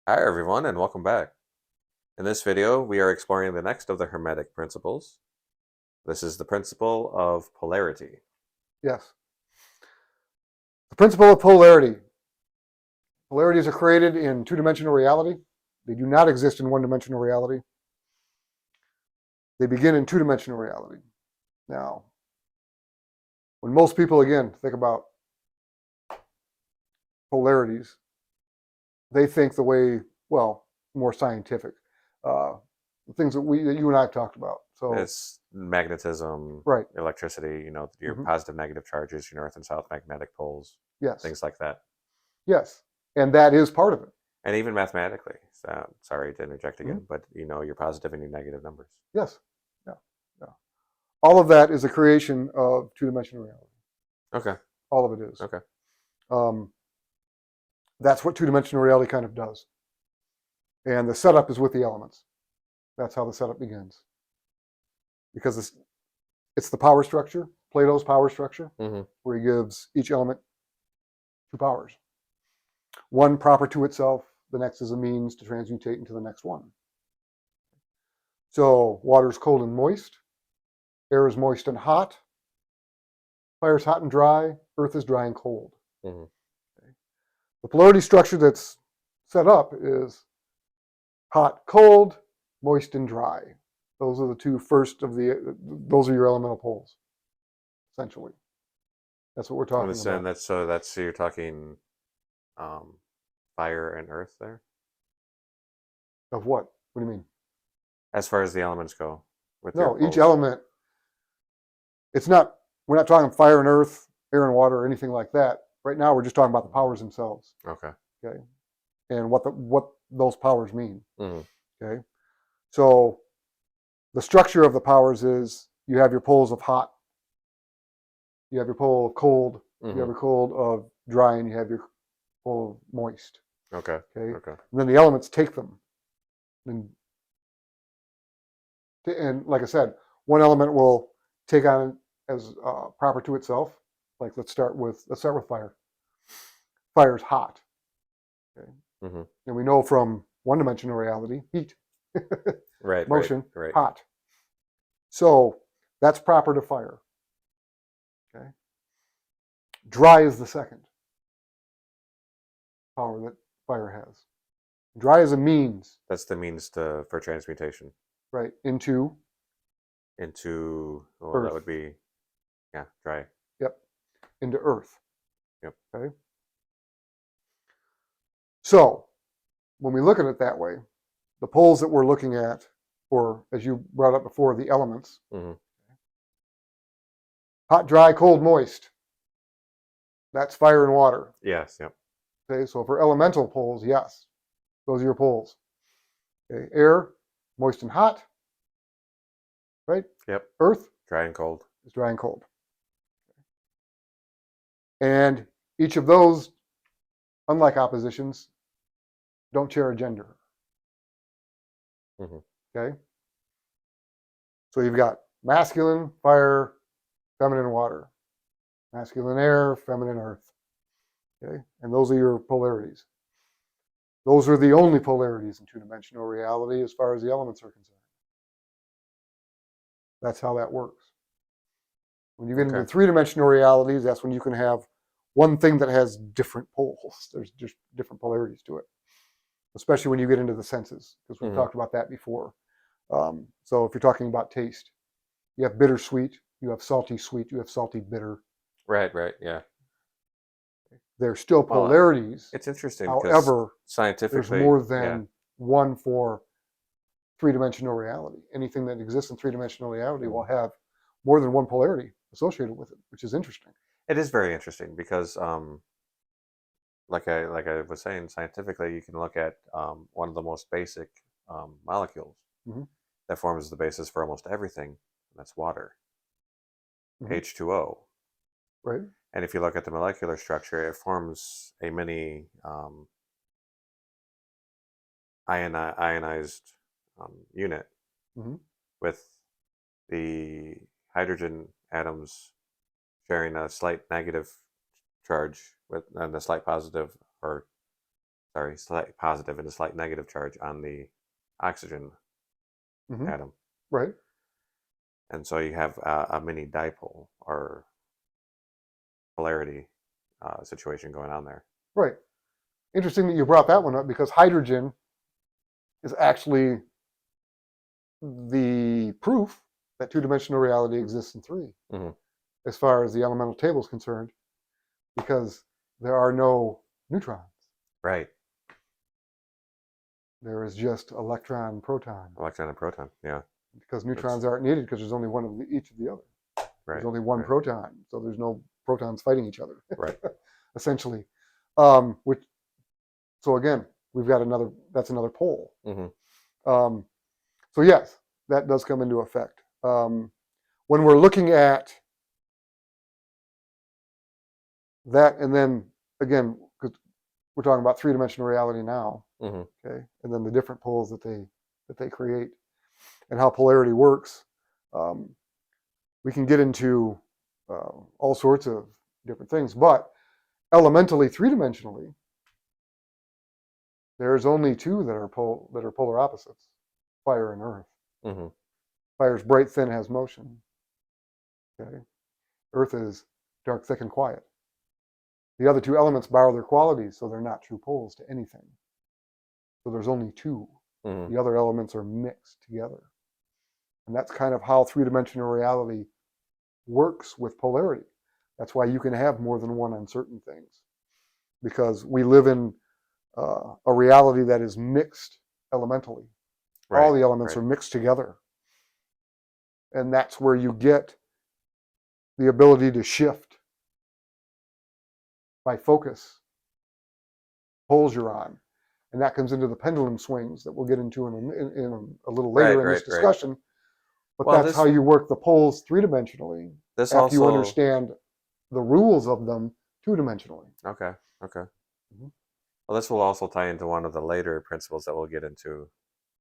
Hi everyone and welcome back. In this video, we are exploring the next of the Hermetic principles. This is the principle of polarity. Yes. The principle of polarity. Polarities are created in two-dimensional reality. They do not exist in one-dimensional reality. They begin in two-dimensional reality. Now, when most people, again, think about polarities, they think the way, well, more scientific. The things that you and I have talked about. So, It's magnetism, right. electricity, your positive negative charges, your north and south magnetic poles, Yes. things like that. Yes. And that is part of it. And even mathematically. Sorry to interject again, but your positive and your negative numbers. Yes. Yeah. Yeah. All of that is a creation of two-dimensional reality. Okay. All of it is. Okay. That's what two-dimensional reality kind of does. And the setup is with the elements. That's how the setup begins. Because it's the power structure, Plato's power structure, where he gives each element two powers. One proper to itself, the next is a means to transmutate into the next one. So water is cold and moist, air is moist and hot, fire is hot and dry, earth is dry and cold. Okay. The polarity structure that's set up is hot, cold, moist, and dry. Those are the two first of those are your elemental poles, essentially. That's what we're talking about. And so you're talking fire and earth there? Of what? What do you mean? As far as the elements go, with No, each element, we're not talking fire and earth, air and water, or anything like that. Right now, we're just talking about the powers themselves. Okay. Okay. And what those powers mean. Okay. So the structure of the powers is you have your poles of hot, you have your pole of cold, you have your pole of dry, and you have your pole of moist. Okay. Okay. Okay. And then the elements take them. And like I said, one element will take on as proper to itself. Like let's start with fire. Fire is hot. Okay. And we know from one-dimensional reality, heat, right, motion, right. hot. So that's proper to fire. Okay. Dry is the second power that fire has. Dry is a means. That's the means for transmutation. Right, into well, that would be, dry. Yep, into earth. Yep. Okay. So when we look at it that way, the poles that we're looking at, or as you brought up before, the elements, hot, dry, cold, moist, that's fire and water. Yes, yep. Okay, so for elemental poles, yes, those are your poles. Okay, air, moist and hot, right? Yep. Earth, dry and cold. Is dry and cold. And each of those, unlike oppositions, don't share a gender. Okay? So you've got masculine fire, feminine water, masculine air, feminine earth. Okay? And those are your polarities. Those are the only polarities in two-dimensional reality as far as the elements are concerned. That's how that works. When you get into three-dimensional realities, that's when you can have one thing that has different poles. There's just different polarities to it, especially when you get into the senses, because we've talked about that before. So if you're talking about taste, you have bittersweet, you have salty sweet, you have salty bitter. Right, yeah. They're still polarities. It's interesting. However, scientifically, there's more than one for three-dimensional reality. Anything that exists in three-dimensional reality will have more than one polarity associated with it, which is interesting. It is very interesting because, like I was saying, scientifically, you can look at one of the most basic molecules that forms the basis for almost everything, and that's water, H2O. Right. And if you look at the molecular structure, it forms a mini ionized unit with the hydrogen atoms sharing a slight negative charge and a slight positive, or slight positive and a slight negative charge on the oxygen atom. Right. And so you have a mini dipole or polarity situation going on there. Right. Interesting that you brought that one up, because hydrogen is actually the proof that two-dimensional reality exists in 3, as far as the elemental table is concerned, because there are no neutrons. Right. There is just electron, proton. Electron and proton, yeah. Because neutrons aren't needed, because there's only one of each of the other. Right. There's only one proton, so there's no protons fighting each other. Right. Essentially. So again, we've got that's another pole. So yes, that does come into effect. When we're looking at that, and then again, because we're talking about three-dimensional reality now, okay, and then the different poles that they create, and how polarity works, we can get into all sorts of different things. But elementally, three-dimensionally, there's only 2 that are polar opposites: fire and earth. Fire's bright, thin, has motion. Okay, earth is dark, thick, and quiet. The other 2 elements borrow their qualities, so they're not true poles to anything. So there's only 2. The other elements are mixed together. And that's kind of how three-dimensional reality works with polarity. That's why you can have more than one on certain things, because we live in a reality that is mixed elementally. Right. All the elements are mixed together. And that's where you get the ability to shift by focus, poles you're on. And that comes into the pendulum swings that we'll get into in a little later in this discussion. But that's how you work the poles three-dimensionally, after you understand the rules of them two-dimensionally. Okay. Well, this will also tie into one of the later principles that we'll get into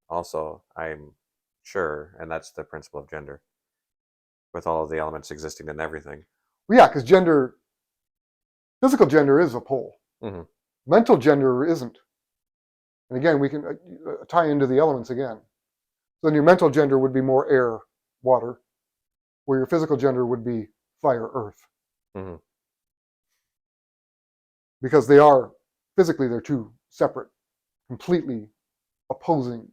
also, I'm sure, and that's the principle of gender, with all of the elements existing in everything. Well, yeah, because physical gender is a pole. Mental gender isn't. And again, we can tie into the elements again. So then your mental gender would be more air, water, where your physical gender would be fire, earth. Because physically, they're 2 separate, completely opposing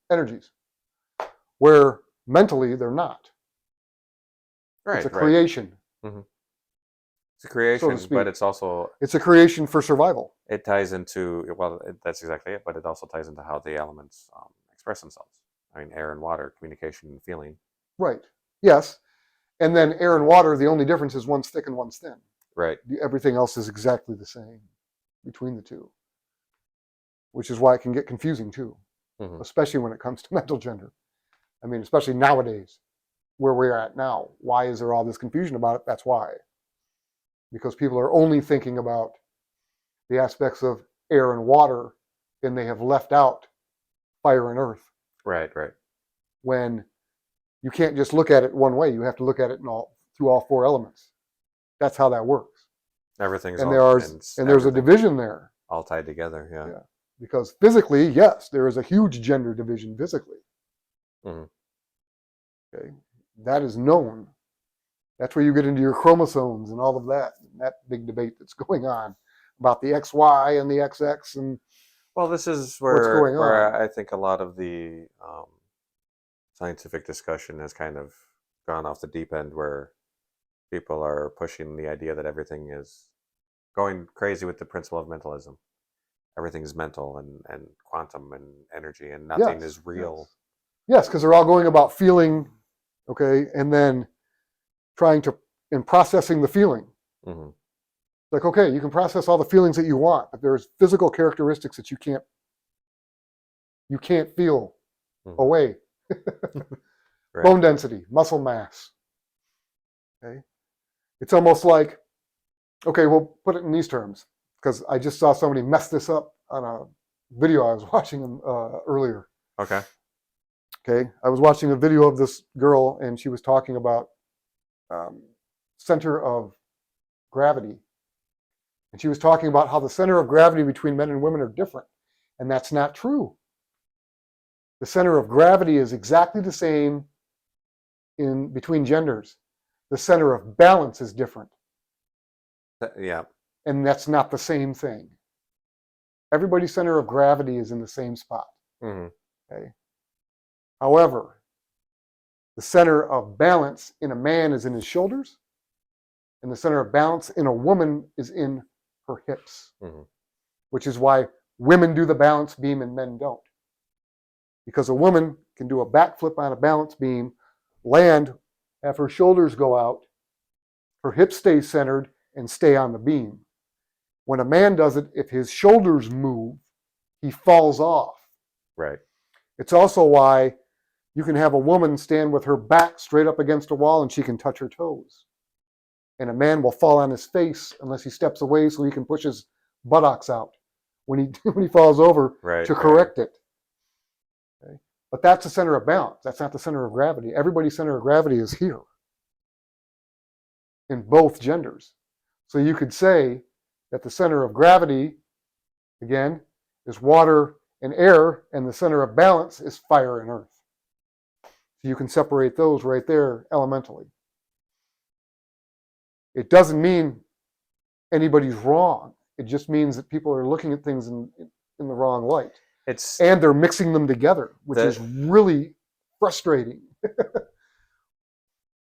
energies, where mentally they're not. It's a creation. It's a creation, so but it's also... It's a creation for survival. It ties into, that's exactly it, but it also ties into how the elements express themselves. I mean, air and water, communication and feeling. Right, yes. And then air and water, the only difference is one's thick and one's thin. Right. Everything else is exactly the same between the 2, which is why it can get confusing too, especially when it comes to mental gender. I mean, especially nowadays, where we're at now. Why is there all this confusion about it? That's why. Because people are only thinking about the aspects of air and water, and they have left out fire and earth. Right. When you can't just look at it one way, you have to look at it through all 4 elements. That's how that works. Everything's there's a division there. All tied together, yeah. Because physically, yes, there is a huge gender division physically. Okay, that is known. That's where you get into your chromosomes and all of that big debate that's going on about the XY and the XX and this is where I think a lot of the scientific discussion has kind of gone off the deep end, where people are pushing the idea that everything is going crazy with the principle of mentalism. Everything is mental and quantum and energy, and nothing is real. Yes, because they're all going about feeling, okay, and then processing the feeling. Like, okay, you can process all the feelings that you want, but there's physical characteristics that you can't feel away. Bone density, muscle mass. Okay, it's almost like, okay, we'll put it in these terms, because I just saw somebody mess this up on a video I was watching earlier. Okay, I was watching a video of this girl, and she was talking about center of gravity. And she was talking about how the center of gravity between men and women are different. And that's not true. The center of gravity is exactly the same in between genders. The center of balance is different. Yeah. And that's not the same thing. Everybody's center of gravity is in the same spot. Mm-hmm. Okay. However, the center of balance in a man is in his shoulders, and the center of balance in a woman is in her hips, which is why women do the balance beam and men don't. Because a woman can do a backflip on a balance beam, land, have her shoulders go out, her hips stay centered, and stay on the beam. When a man does it, if his shoulders move, he falls off. Right. It's also why you can have a woman stand with her back straight up against a wall and she can touch her toes. And a man will fall on his face unless he steps away so he can push his buttocks out when he falls over to correct it. Okay? But that's the center of balance. That's not the center of gravity. Everybody's center of gravity is here in both genders. So you could say that the center of gravity, again, is water and air, and the center of balance is fire and earth. So you can separate those right there elementally. It doesn't mean anybody's wrong. It just means that people are looking at things in the wrong light. And they're mixing them together, which is really frustrating.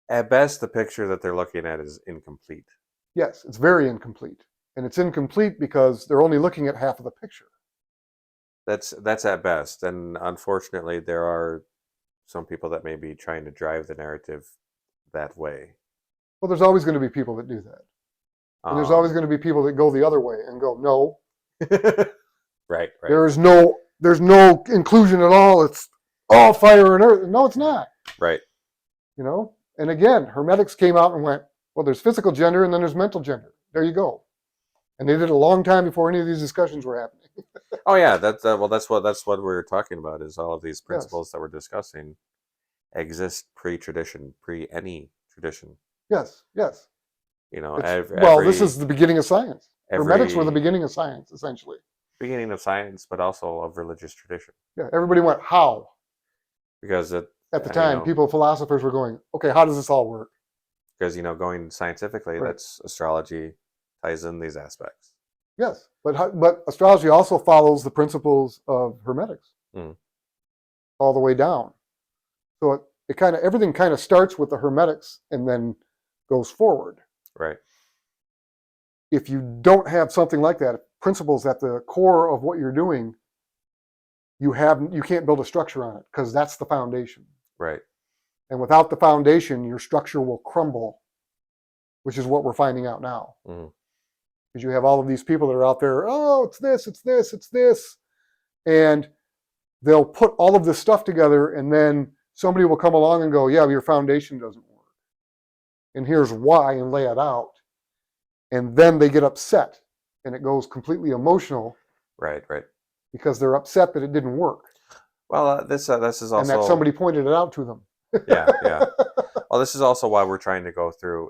At best, the picture that they're looking at is incomplete. Yes, it's very incomplete. And it's incomplete because they're only looking at half of the picture. That's at best. And unfortunately, there are some people that may be trying to drive the narrative that way. Well, there's always going to be people that do that. And there's always going to be people that go the other way and go, no. Right. There's no inclusion at all. It's all fire and earth. No, it's not. Right. You know? And again, Hermetics came out and went, well, there's physical gender and then there's mental gender. There you go. And they did it a long time before any of these discussions were happening. Oh yeah, that's what we're talking about. Is all of these principles that we're discussing exist pre-tradition, pre any tradition. Yes. You know, this is the beginning of science. Hermetics were the beginning of science, essentially. Beginning of science, but also of religious tradition. Yeah, everybody went, how? Because at the time, philosophers were going, okay, how does this all work? Because, going scientifically, that's astrology ties in these aspects. Yes, but astrology also follows the principles of Hermetics all the way down. So everything kind of starts with the Hermetics and then goes forward. Right. If you don't have something like that, principles at the core of what you're doing, you can't build a structure on it because that's the foundation. Right. And without the foundation, your structure will crumble, which is what we're finding out now. Because you have all of these people that are out there, oh, it's this. And they'll put all of this stuff together, and then somebody will come along and go, yeah, your foundation doesn't work. And here's why, and lay it out. And then they get upset, and it goes completely emotional. Right. Because they're upset that it didn't work. Well, this is also... And that somebody pointed it out to them. Yeah. Well, this is also why we're trying to go through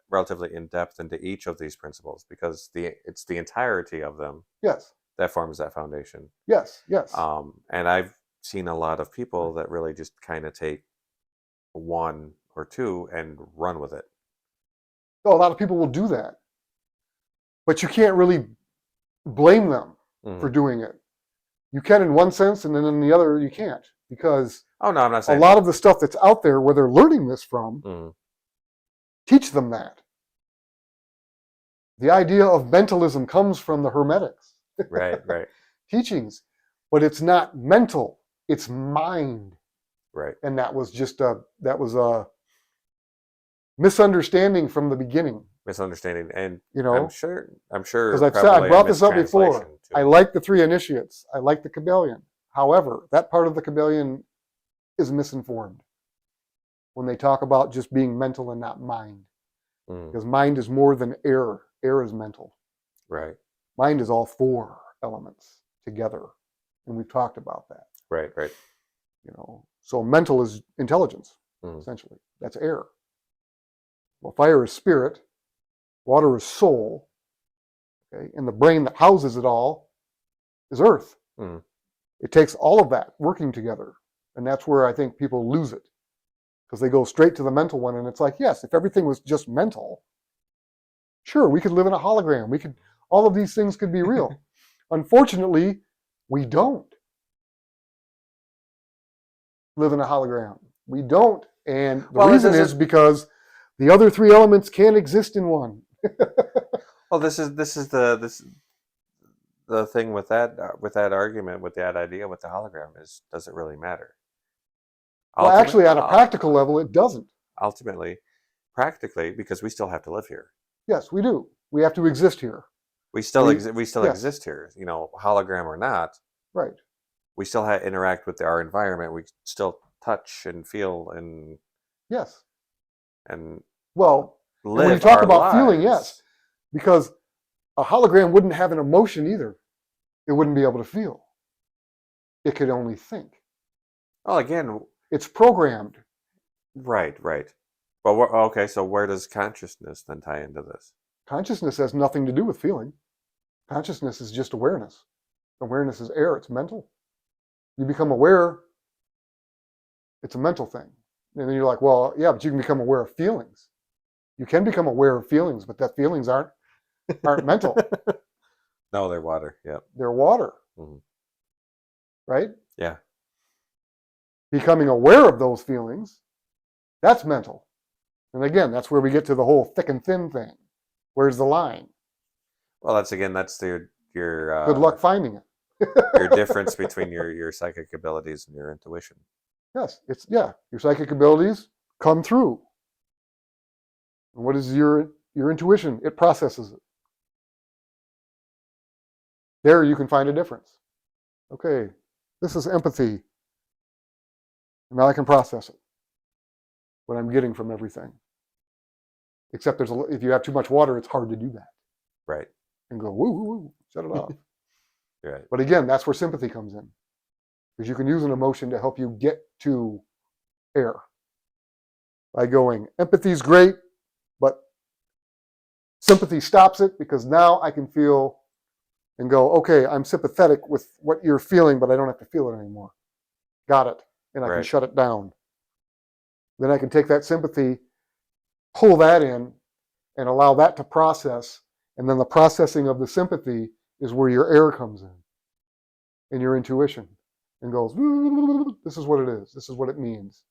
relatively in depth into each of these principles, because it's the entirety of them. Yes. That forms that foundation. Yes. And I've seen a lot of people that really just kind of take one or two and run with it. So a lot of people will do that, but you can't really blame them for doing it. You can in one sense, and then in the other you can't, because I'm not saying a lot of the stuff that's out there where they're learning this from, teach them that. The idea of mentalism comes from the Hermetics. Right. Teachings, but it's not mental, it's mind. Right. And that was a misunderstanding from the beginning. Misunderstanding, and I'm sure because I brought this up before. Too. I like the three initiates. I like the Kybalion. However, that part of the Kybalion is misinformed when they talk about just being mental and not mind. Because mind is more than air. Air is mental. Right. Mind is all four elements together, and we've talked about that. Right. So mental is intelligence, essentially. That's air. Well, fire is spirit. Water is soul. Okay? And the brain that houses it all is Earth. Mm. It takes all of that working together. And that's where I think people lose it. Because they go straight to the mental one, and it's like, yes, if everything was just mental, sure, we could live in a hologram. All of these things could be real. Unfortunately, we don't live in a hologram. We don't. And the reason is because the other three elements can't exist in one. Well, this is the thing with that argument, with that idea with the hologram, is, does it really matter? Well, actually, on a practical level, it doesn't. Ultimately, practically, because we still have to live here. Yes, we do. We have to exist here. We still exist here. You know, hologram or not. Right. We still interact with our environment. We still touch and feel and yes. And well, live when you talk about lives. Feeling, yes, because a hologram wouldn't have an emotion either. It wouldn't be able to feel. It could only think. Well, again, it's programmed. Right. But okay, so where does consciousness then tie into this? Consciousness has nothing to do with feeling. Consciousness is just awareness. Awareness is air. It's mental. You become aware, it's a mental thing. And then you're like, well, yeah, but you can become aware of feelings. You can become aware of feelings, but that feelings aren't mental. No, they're water. Yeah. They're water. Mm-hmm. Right? Yeah. Becoming aware of those feelings, that's mental. And again, that's where we get to the whole thick and thin thing. Where's the line? Well, that's your good luck finding it. Your difference between your psychic abilities and your intuition. Yes, your psychic abilities come through. And what is your intuition? It processes it. There you can find a difference. Okay, this is empathy. Now I can process it. What I'm getting from everything. Except if you have too much water, it's hard to do that. Right. And go, woo, woo, woo, shut it off. Right. But again, that's where sympathy comes in. Because you can use an emotion to help you get to air. By going, empathy's great, but sympathy stops it because now I can feel and go, okay, I'm sympathetic with what you're feeling, but I don't have to feel it anymore. Got it. And I can shut it down. Then I can take that sympathy, pull that in, and allow that to process. And then the processing of the sympathy is where your air comes in and your intuition and goes, this is what it is. This is what it means.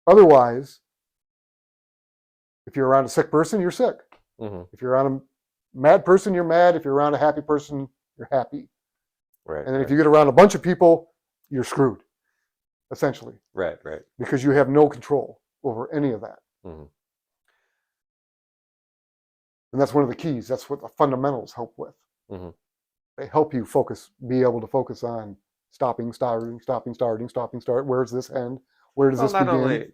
Otherwise, if you're around a sick person, you're sick. Mm-hmm. If you're around a mad person, you're mad. If you're around a happy person, you're happy. Right. And then if you get around a bunch of people, you're screwed, essentially. Right. Because you have no control over any of that. Mm-hmm. And that's one of the keys. That's what the fundamentals help with. Mm-hmm. They help you be able to focus on stopping, starting. Where's this end? Where does this begin?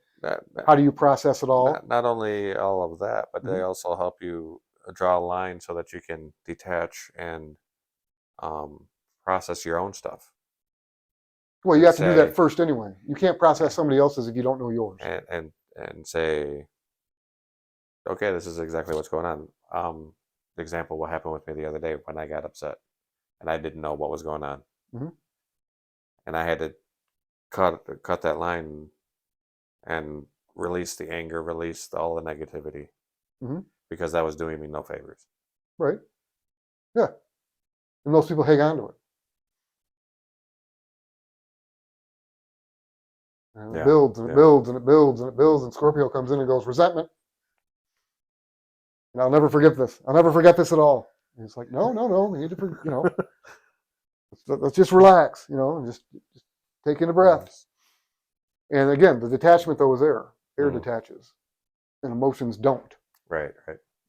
How do you process it all? Not only all of that, but they also help you draw a line so that you can detach and process your own stuff. Well, you have to do that first anyway. You can't process somebody else's if you don't know yours. And say, okay, this is exactly what's going on. Example, what happened with me the other day when I got upset and I didn't know what was going on. Mm-hmm. And I had to cut that line and release the anger, release all the negativity, because that was doing me no favors. Right. Yeah. And most people hang on to it. And it builds and it builds and it builds and it builds, and Scorpio comes in and goes, resentment. And I'll never forget this. I'll never forget this at all. And it's like, no. We need to, let's just relax, and just take in a breath. And again, the detachment though is air. Air detaches, and emotions don't. Right.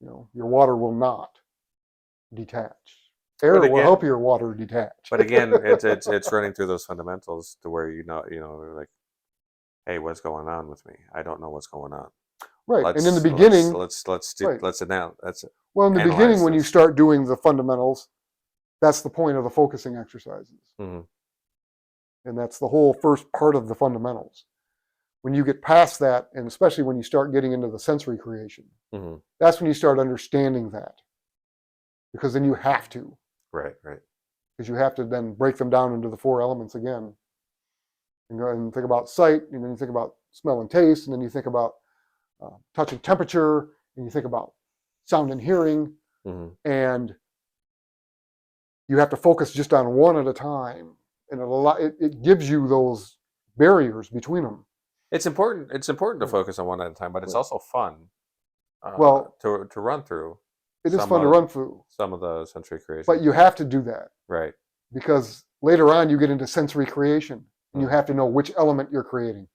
Your water will not detach. Air will help your water detach. But again, it's running through those fundamentals to where like, hey, what's going on with me? I don't know what's going on. Right. And in the beginning, let's announce. Well, in the beginning, when you start doing the fundamentals, that's the point of the focusing exercises. Mm-hmm. And that's the whole first part of the fundamentals. When you get past that, and especially when you start getting into the sensory creation, that's when you start understanding that. because then you have to. Right. Because you have to then break them down into the 4 elements again. And go and think about sight, and then you think about smell and taste, and then you think about touch and temperature, and you think about sound and hearing, and you have to focus just on one at a time. And it gives you those barriers between them. It's important. It's important to focus on one at a time, but it's also fun. To run through. It is fun to run through some of the sensory creation. But you have to do that. Right. Because later on you get into sensory creation, and you have to know which element you're creating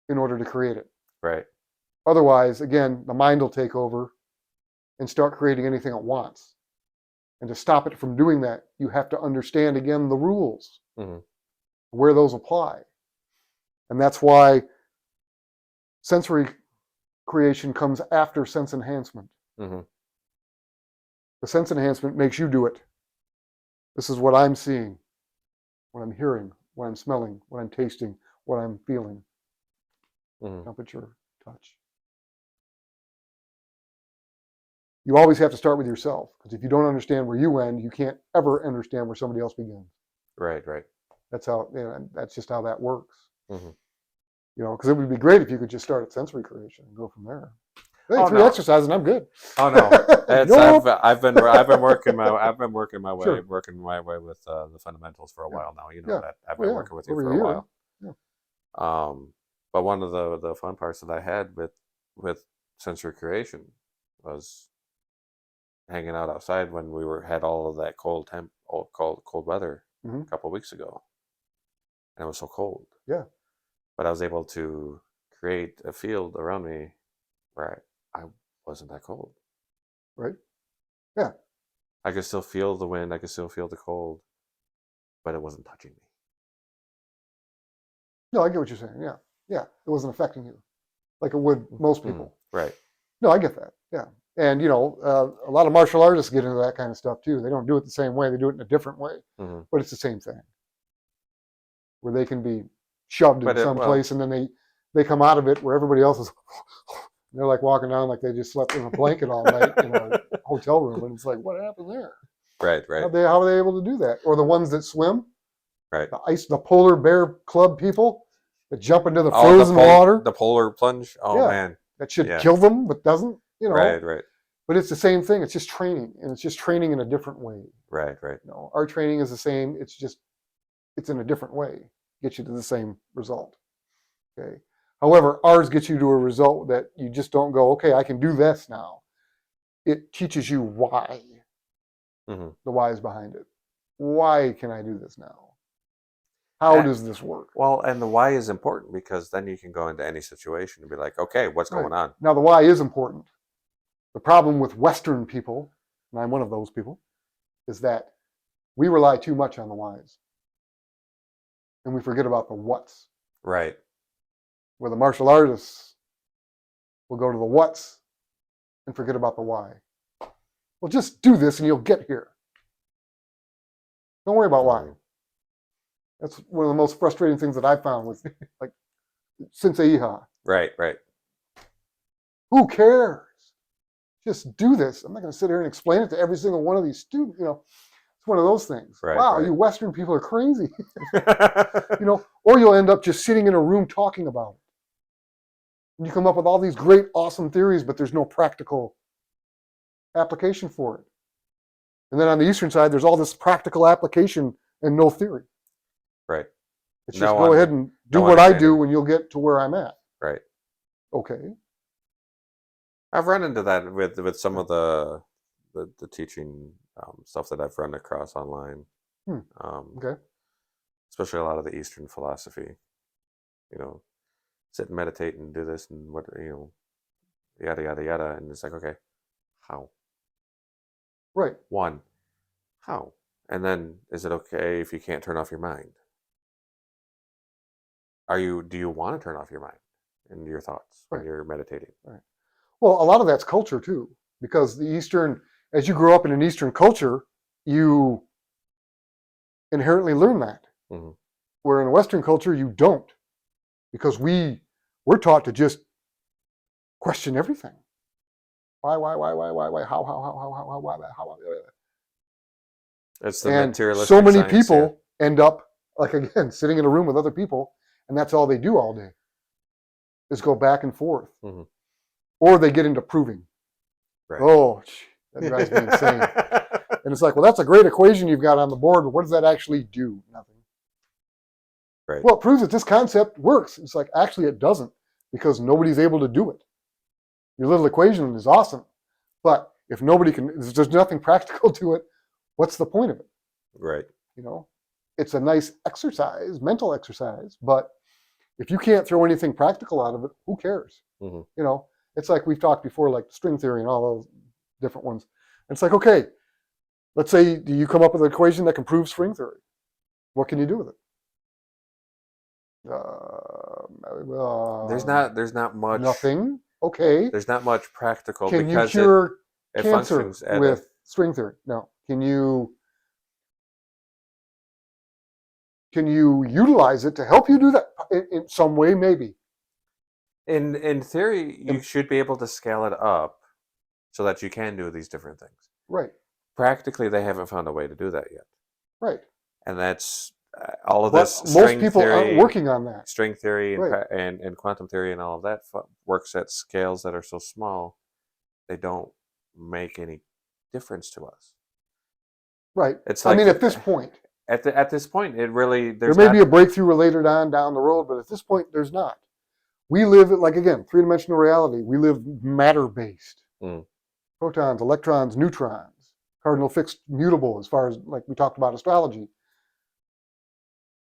in order to create it. Right. Otherwise, again, the mind will take over and start creating anything it wants. And to stop it from doing that, you have to understand, again, the rules, where those apply. And that's why sensory creation comes after sense enhancement. The sense enhancement makes you do it. This is what I'm seeing, what I'm hearing, what I'm smelling, what I'm tasting, what I'm feeling. Temperature, touch. You always have to start with yourself, because if you don't understand where you end, you can't ever understand where somebody else begins. Right. That's how. That's just how that works. Because it would be great if you could just start at sensory creation and go from there. Hey, 3 exercises and I'm good. Oh no, Nope. I've been working my way with the fundamentals for a while now. You know that I've been working with you for a while. Yeah. But one of the fun parts that I had with sensory creation was hanging out outside when we had all of that cold weather a couple of weeks ago, and it was so cold. Yeah. But I was able to create a field around me where I wasn't that cold. Right. Yeah. I could still feel the wind. I could still feel the cold, but it wasn't touching me. No, I get what you're saying. Yeah. Yeah. It wasn't affecting you like it would most people. Right. No, I get that. Yeah. And, a lot of martial artists get into that kind of stuff too. They don't do it the same way. They do it in a different way, but it's the same thing, where they can be shoved in some place, and then they come out of it where everybody else is, they're like walking down like they just slept in a blanket all night in a hotel room. And it's like, what happened there? Right. How are they able to do that? Or the ones that swim, right? The polar bear club people that jump into the frozen water. The polar plunge. Oh man. That should kill them, but doesn't, Right. But it's the same thing. It's just training, and it's just training in a different way. Right. Our training is the same. It's in a different way. Gets you to the same result. Okay. However, ours gets you to a result that you just don't go, okay, I can do this now. It teaches you why. The why is behind it. Why can I do this now? How does this work? Well, and the why is important, because then you can go into any situation and be like, okay, what's going on? Now, the why is important. The problem with Western people, and I'm one of those people, is that we rely too much on the whys. And we forget about the whats. Right. Where the martial artists will go to the whats and forget about the why. Well, just do this and you'll get here. Don't worry about why. That's one of the most frustrating things that I found with like Sensei Iha. Right. Who cares? Just do this. I'm not going to sit here and explain it to every single one of these students. It's one of those things. Right, wow, you Western people are crazy. Or you'll end up just sitting in a room talking about it. And you come up with all these great, awesome theories, but there's no practical application for it. And then on the Eastern side, there's all this practical application and no theory. Right. It's just go ahead and do what I do and you'll get to where I'm at. Right. Okay. I've run into that with some of the teaching stuff that I've run across online. Okay. Especially a lot of the Eastern philosophy. Sit and meditate and do this and what yada yada yada, and it's like, okay, how? Right. One, how? And then, is it okay if you can't turn off your mind? Do you want to turn off your mind and your thoughts when you're meditating? Right. Well, a lot of that's culture too, because as you grow up in an Eastern culture, you inherently learn that. Where in a Western culture, you don't, because we're taught to just question everything. Why, how, why? It's the And materialistic so many science, people end up, like, again, sitting in a room with other people, and that's all they do all day is go back and forth. Mm-hmm. Or they get into proving. Right. Oh, that drives me insane. And it's like, well, that's a great equation you've got on the board, but what does that actually do? Nothing. Right. Well, it proves that this concept works. It's like, actually, it doesn't, because nobody's able to do it. Your little equation is awesome, but if nobody can, if there's nothing practical to it, what's the point of it? Right. You know, it's a nice exercise, mental exercise, but if you can't throw anything practical out of it, who cares? Mm-hmm. You know, it's like we've talked before, like string theory and all those different ones. And it's like, okay, let's say you come up with an equation that can prove string theory. What can you do with it? There's not much. Nothing. Okay. There's not much practical Can you because cure it cancer functions at with string theory? No. Can you utilize it to help you do that in some way? Maybe. in theory, you should be able to scale it up so that you can do these different things. Right. Practically, they haven't found a way to do that yet. Right. And that's all of But this. most people aren't working on that. String theory Right. and quantum theory and all of that works at scales that are so small, they don't make any difference to us. Right. It's like, I mean, at this point, at this point, it really there may be a breakthrough later down the road, but at this point, there's not. We live, like, again, three-dimensional reality. We live matter-based. Protons, electrons, neutrons, cardinal fixed mutable, as far as, like we talked about astrology.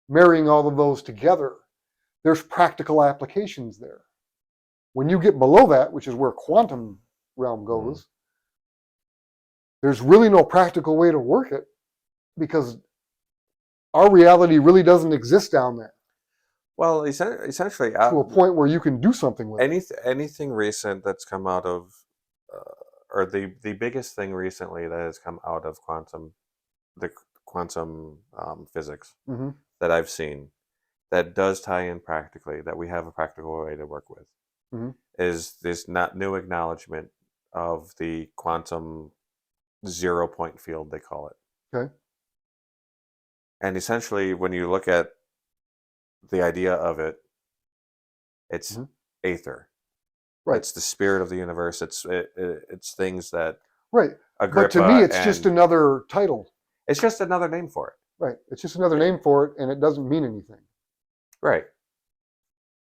Marrying all of those together, there's practical applications there. When you get below that, which is where quantum realm goes, there's really no practical way to work it, because our reality really doesn't exist down there. Well, essentially, to a point where you can do something with anything recent that's come out of, or the biggest thing recently that has come out of quantum physics that I've seen that does tie in practically, that we have a practical way to work with, is this new acknowledgement of the quantum 0 point field, they call it. Okay. And essentially, when you look at the idea of it, it's aether. Right. It's the spirit of the universe. It's things that right. Agrippa, but to me, it's just another title. It's just another name for it. Right. It's just another name for it, and it doesn't mean anything. Right.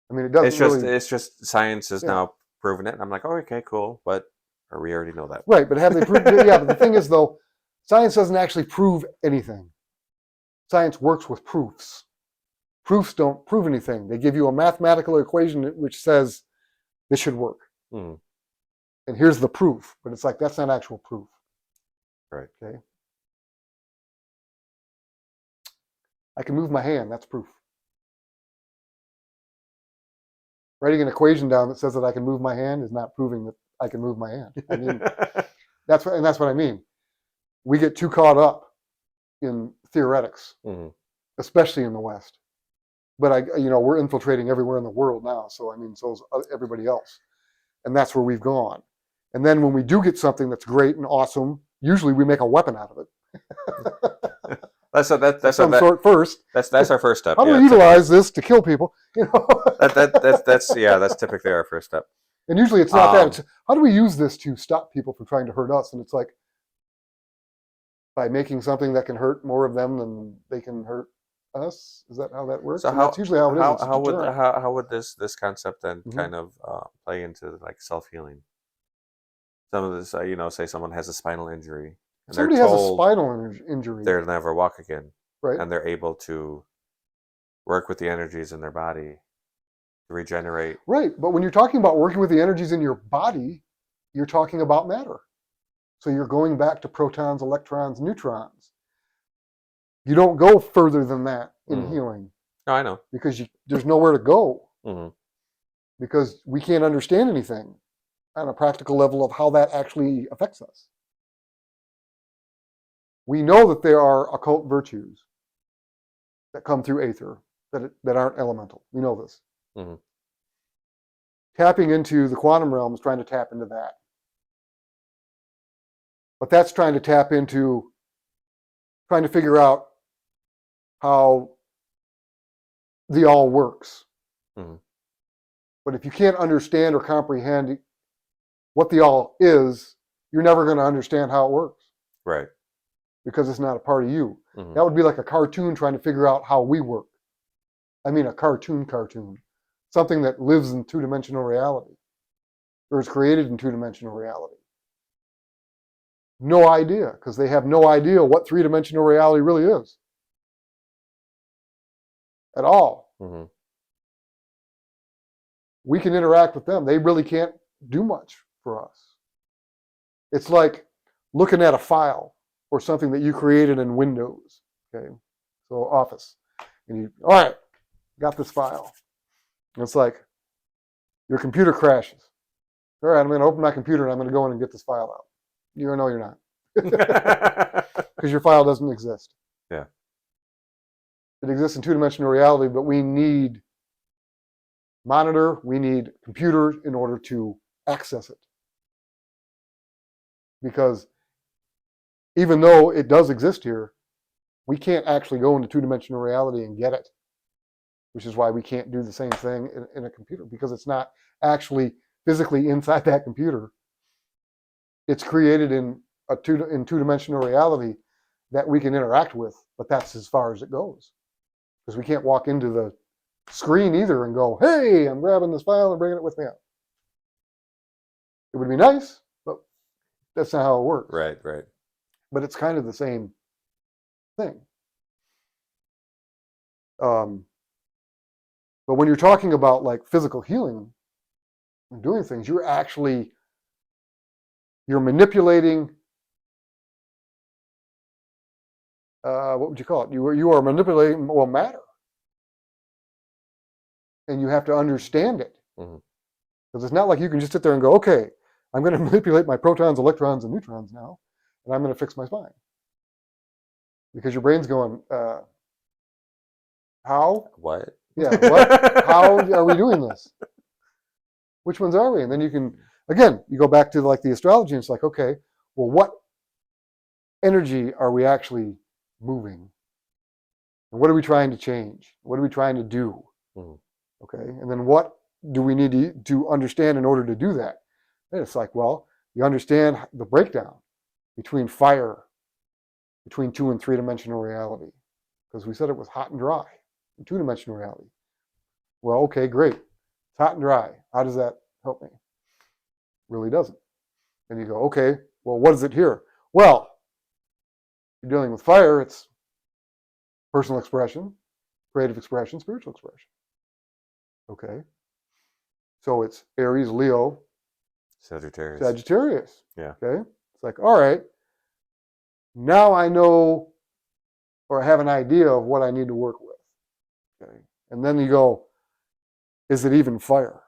I mean, it doesn't. It's just science has now proven it, and I'm like, oh, okay, cool, but we already know that. Right, but have they proved it? Yeah, but the thing is, though, science doesn't actually prove anything. Science works with proofs. Proofs don't prove anything. They give you a mathematical equation which says this should work. And here's the proof. But it's like, that's not actual proof. Right. Okay. I can move my hand. That's proof. Writing an equation down that says that I can move my hand is not proving that I can move my hand. I mean, that's what I mean. We get too caught up in theoretics, especially in the West. But we're infiltrating everywhere in the world now. So I mean, so is everybody else, and that's where we've gone. And then when we do get something that's great and awesome, usually we make a weapon out of it. That's some sort first. That's our first step. How do we utilize this to kill people? That's typically our first step. And usually it's not that. It's how do we use this to stop people from trying to hurt us? And it's like, by making something that can hurt more of them than they can hurt us. Is that how that works? So that's usually how it is. How would this concept then kind of play into like self-healing? Some of this, say someone has a spinal injury. And somebody has a spinal injury. They'll never walk again. Right. And they're able to work with the energies in their body to regenerate. Right. But when you're talking about working with the energies in your body, you're talking about matter. So you're going back to protons, electrons, neutrons. You don't go further than that in healing. Oh, I know. Because there's nowhere to go. Because we can't understand anything on a practical level of how that actually affects us. We know that there are occult virtues that come through aether that aren't elemental. We know this. Tapping into the quantum realm is trying to tap into that. But that's trying to figure out how the all works. Mm-hmm. But if you can't understand or comprehend what the all is, you're never going to understand how it works. Right. Because it's not a part of you. Mm-hmm. That would be like a cartoon trying to figure out how we work. I mean, a cartoon. Something that lives in two-dimensional reality, or is created in two-dimensional reality. No idea, because they have no idea what three-dimensional reality really is. At all. Mm-hmm. We can interact with them. They really can't do much for us. It's like looking at a file or something that you created in Windows. Okay, so Office. And you, all right, got this file. And it's like your computer crashes. All right, I'm going to open my computer and I'm going to go in and get this file out. You know you're not. Because your file doesn't exist. Yeah. It exists in two-dimensional reality, but we need monitor, we need computer in order to access it. Because even though it does exist here, we can't actually go into two-dimensional reality and get it. Which is why we can't do the same thing in a computer, because it's not actually physically inside that computer. It's created in two-dimensional reality that we can interact with, but that's as far as it goes. Because we can't walk into the screen either and go, hey, I'm grabbing this file and bringing it with me out. It would be nice, but that's not how it works. Right, right. But it's kind of the same thing. But when you're talking about like physical healing and doing things, you're manipulating, what would you call it? You are manipulating, well, matter. And you have to understand it. Mm-hmm. Because it's not like you can just sit there and go, okay, I'm going to manipulate my protons, electrons, and neutrons now, and I'm going to fix my spine. Because your brain's going, how? What? Yeah, what? How are we doing this? Which ones are we? And then you can, again, you go back to like the astrology, and it's like, okay, well, what energy are we actually moving? And what are we trying to change? What are we trying to do? Mm-hmm. Okay, and then what do we need to understand in order to do that? And it's like, well, you understand the breakdown between fire, between two- and three-dimensional reality. Because we said it was hot and dry in two-dimensional reality. Well, okay, great. It's hot and dry. How does that help me? Really doesn't. And you go, okay, well, what is it here? Well, you're dealing with fire, it's personal expression, creative expression, spiritual expression. Okay. So it's Aries, Leo, Sagittarius. Yeah. Okay. It's like, all right, now I know, or I have an idea of what I need to work with. Okay. And then you go, is it even fire?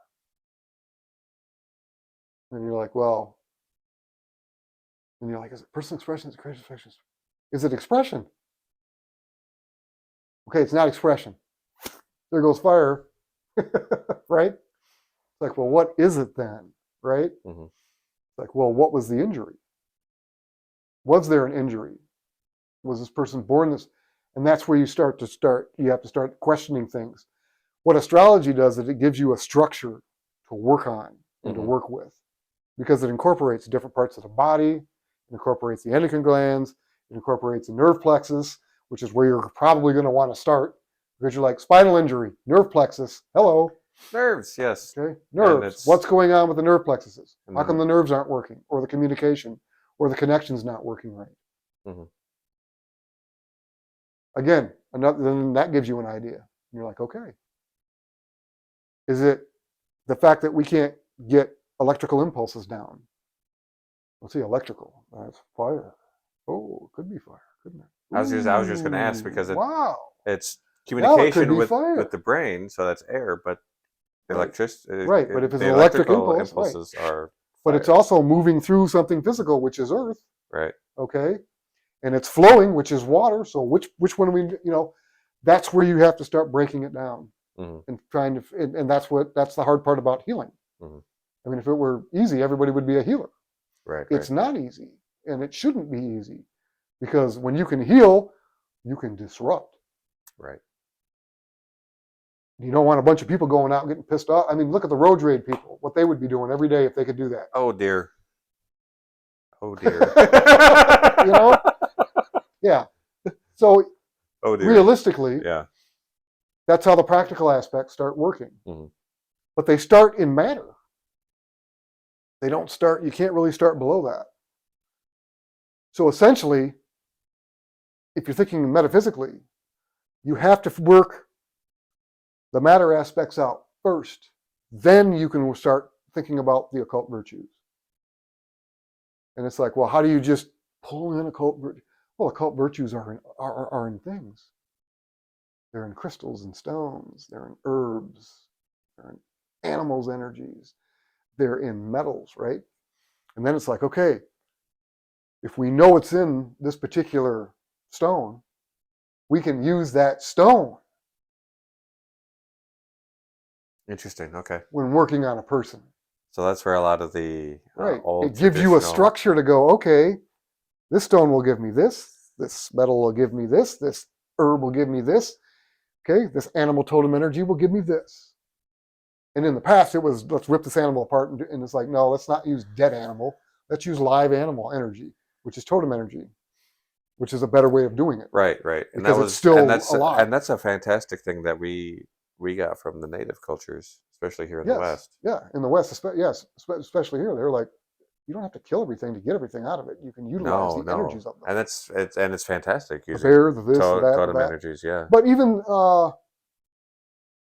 And you're like, well, and you're like, is it personal expression? Is it creative expression? Is it expression? Okay, it's not expression. There goes fire. Right? It's like, well, what is it then? Right? Mm-hmm. It's like, well, what was the injury? Was there an injury? Was this person born this? And that's where you have to start questioning things. What astrology does is it gives you a structure to work on and to work with, because it incorporates different parts of the body, it incorporates the endocrine glands, it incorporates the nerve plexus, which is where you're probably going to want to start, because you're like, spinal injury, nerve plexus, hello. Nerves, yes. Okay, nerves. What's going on with the nerve plexuses? How come the nerves aren't working, or the communication, or the connection's not working right? Mm-hmm. Again, then that gives you an idea. And you're like, okay. Is it the fact that we can't get electrical impulses down? Let's see, electrical. That's fire. Oh, it could be fire, couldn't it? I was just going to ask, because it's communication with the brain, so that's air, but electricity. Right, but if it's an electric impulses are fire. But it's also moving through something physical, which is earth. Right. Okay. And it's flowing, which is water. So which one that's where you have to start breaking it down. Mm-hmm. And trying to, and that's the hard part about healing. Mm-hmm. I mean, if it were easy, everybody would be a healer. Right. It's not easy. And it shouldn't be easy, because when you can heal, you can disrupt. Right. You don't want a bunch of people going out and getting pissed off. I mean, look at the road rage people, what they would be doing every day if they could do that. Oh dear. Oh dear. You know? Yeah. So Oh dear. realistically, Yeah. that's how the practical aspects start working. Mhm. But they start in matter. They don't start, you can't really start below that. So essentially, if you're thinking metaphysically, you have to work the matter aspects out first. Then you can start thinking about the occult virtues. And it's like, well, how do you just pull in occult virtues? Well, occult virtues are in things. They're in crystals and stones. They're in herbs. They're in animals' energies. They're in metals, right? And then it's like, okay, if we know it's in this particular stone, we can use that stone Interesting. Okay. when working on a person. So that's where a lot of the Right. old It gives you a traditional- structure to go, okay, this stone will give me this metal will give me this herb will give me this, okay, this animal totem energy will give me this. And in the past, it was, let's rip this animal apart, and it's like, no, let's not use dead animal. Let's use live animal energy, which is totem energy, which is a better way of doing it. Right, right. And Because that it's was still and that's alive. and that's a fantastic thing that we got from the native cultures, especially here in the West. Yeah, in the West, yes, especially here, they're like, you don't have to kill everything to get everything out of it. You can utilize the energies of them. And it's fantastic The using bear, the this, that, totem that. energies, yeah. But even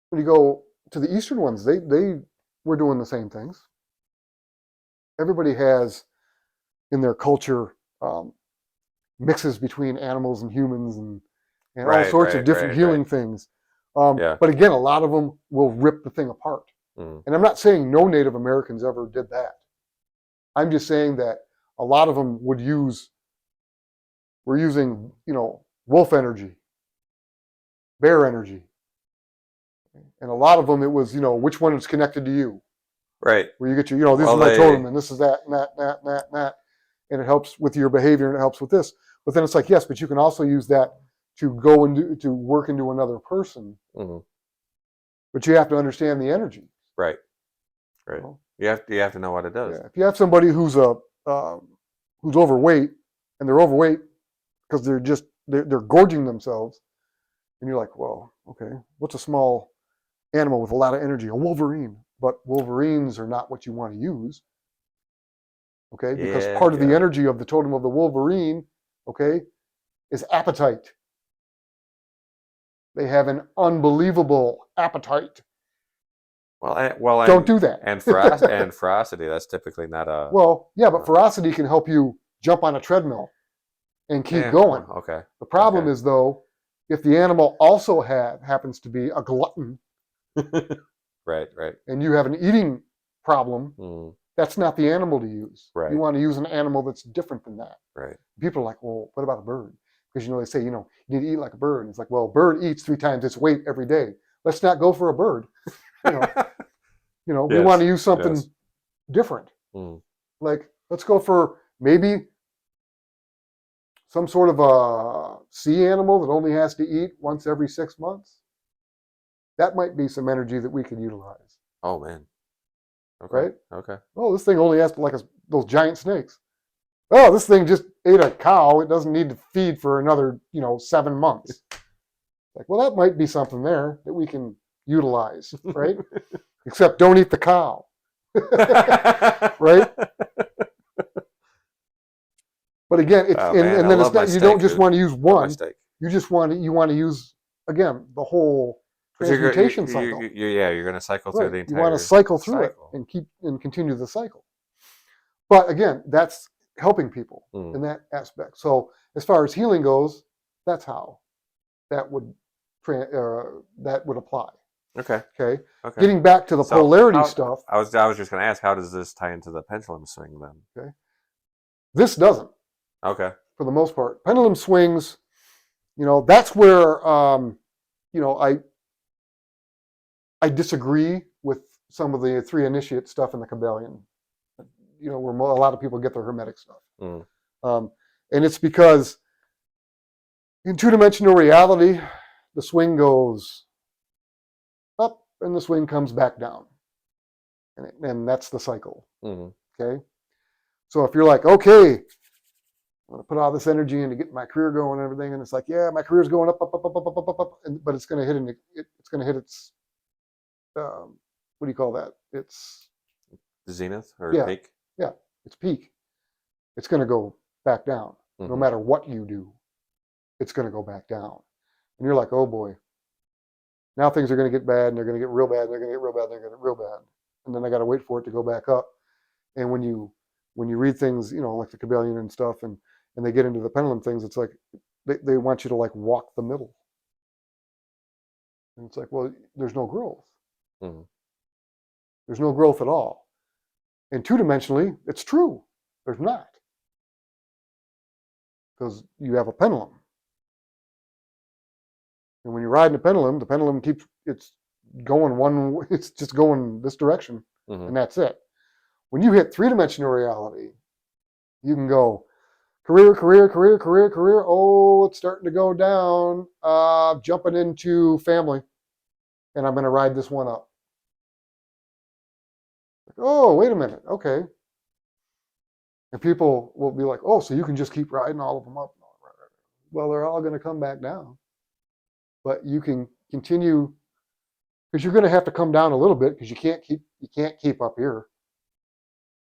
when you go to the Eastern ones, they were doing the same things. Everybody has in their culture mixes between animals and humans and all sorts of different healing things. But again, a lot of them will rip the thing apart. Mm. And I'm not saying no Native Americans ever did that. I'm just saying that a lot of them we're using, wolf energy, bear energy. And a lot of them, it was, which one is connected to you? Right. Where you get your, this is my totem, and this is that, and that, and that, and that, and that. And it helps with your behavior, and it helps with this. But then it's like, yes, but you can also use that to go and to work into another person. Mm-hmm. But you have to understand the energy. Right. Right. You have to know what it does. Yeah. If you have somebody who's overweight, and they're overweight because they're gorging themselves, and you're like, well, okay, what's a small animal with a lot of energy? A wolverine. But wolverines are not what you want to use. Okay, because part of the energy of the totem of the wolverine, okay, is appetite. They have an unbelievable appetite. Well, don't do that. And ferocity, that's typically not a. Well, yeah, but ferocity can help you jump on a treadmill and keep going. Okay. The problem is, though, if the animal also happens to be a glutton, right, and you have an eating problem, that's not the animal to use. Right. You want to use an animal that's different than that. Right. People are like, well, what about a bird? Because they say, you need to eat like a bird. And it's like, well, a bird eats 3 times its weight every day. Let's not go for a bird. We want to use something different. Like, let's go for maybe some sort of a sea animal that only has to eat once every 6 months. That might be some energy that we could utilize. Oh, man. Okay. Right? Okay. Oh, this thing only has to, like those giant snakes. Oh, this thing just ate a cow. It doesn't need to feed for another, 7 months. Like, well, that might be something there that we can utilize, right? Except don't eat the cow. Right? But again, and then it's not, you don't just want to use one. You want to use, again, the whole transmutation cycle. You're going to cycle through the entire. You want to cycle through it and continue the cycle. But again, that's helping people in that aspect. So as far as healing goes, that's how that would apply. Okay. Getting back to the polarity stuff. I was just going to ask, how does this tie into the pendulum swing then? Okay. This doesn't. Okay. For the most part, pendulum swings. That's where I disagree with some of the 3 initiate stuff in the Kybalion. Where a lot of people get their Hermetic stuff. And it's because in two-dimensional reality, the swing goes up and the swing comes back down. And that's the cycle. Okay? So if you're like, okay, I'm going to put all this energy into getting my career going and everything, and it's like, yeah, my career's going up, but it's going to hit it's going to hit its, what do you call that? It's zenith or yeah, peak. Yeah, it's peak. It's going to go back down. No matter what you do, it's going to go back down. And you're like, oh boy, now things are going to get bad, and they're going to get real bad, and they're going to get real bad, and they're going to get real bad. And then I got to wait for it to go back up. And when you read things, like the Kybalion and stuff, and they get into the pendulum things, it's like they want you to like walk the middle. And it's like, well, there's no growth. There's no growth at all. And two-dimensionally, it's true. There's not. Because you have a pendulum. And when you're riding a pendulum, the pendulum it's going it's just going this direction, and that's it. When you hit three-dimensional reality, you can go career. Oh, it's starting to go down. Jumping into family, and I'm going to ride this one up. Oh, wait a minute. Okay. And people will be like, oh, so you can just keep riding all of them up. Well, they're all going to come back down. But you can continue, because you're going to have to come down a little bit, because you can't keep up here.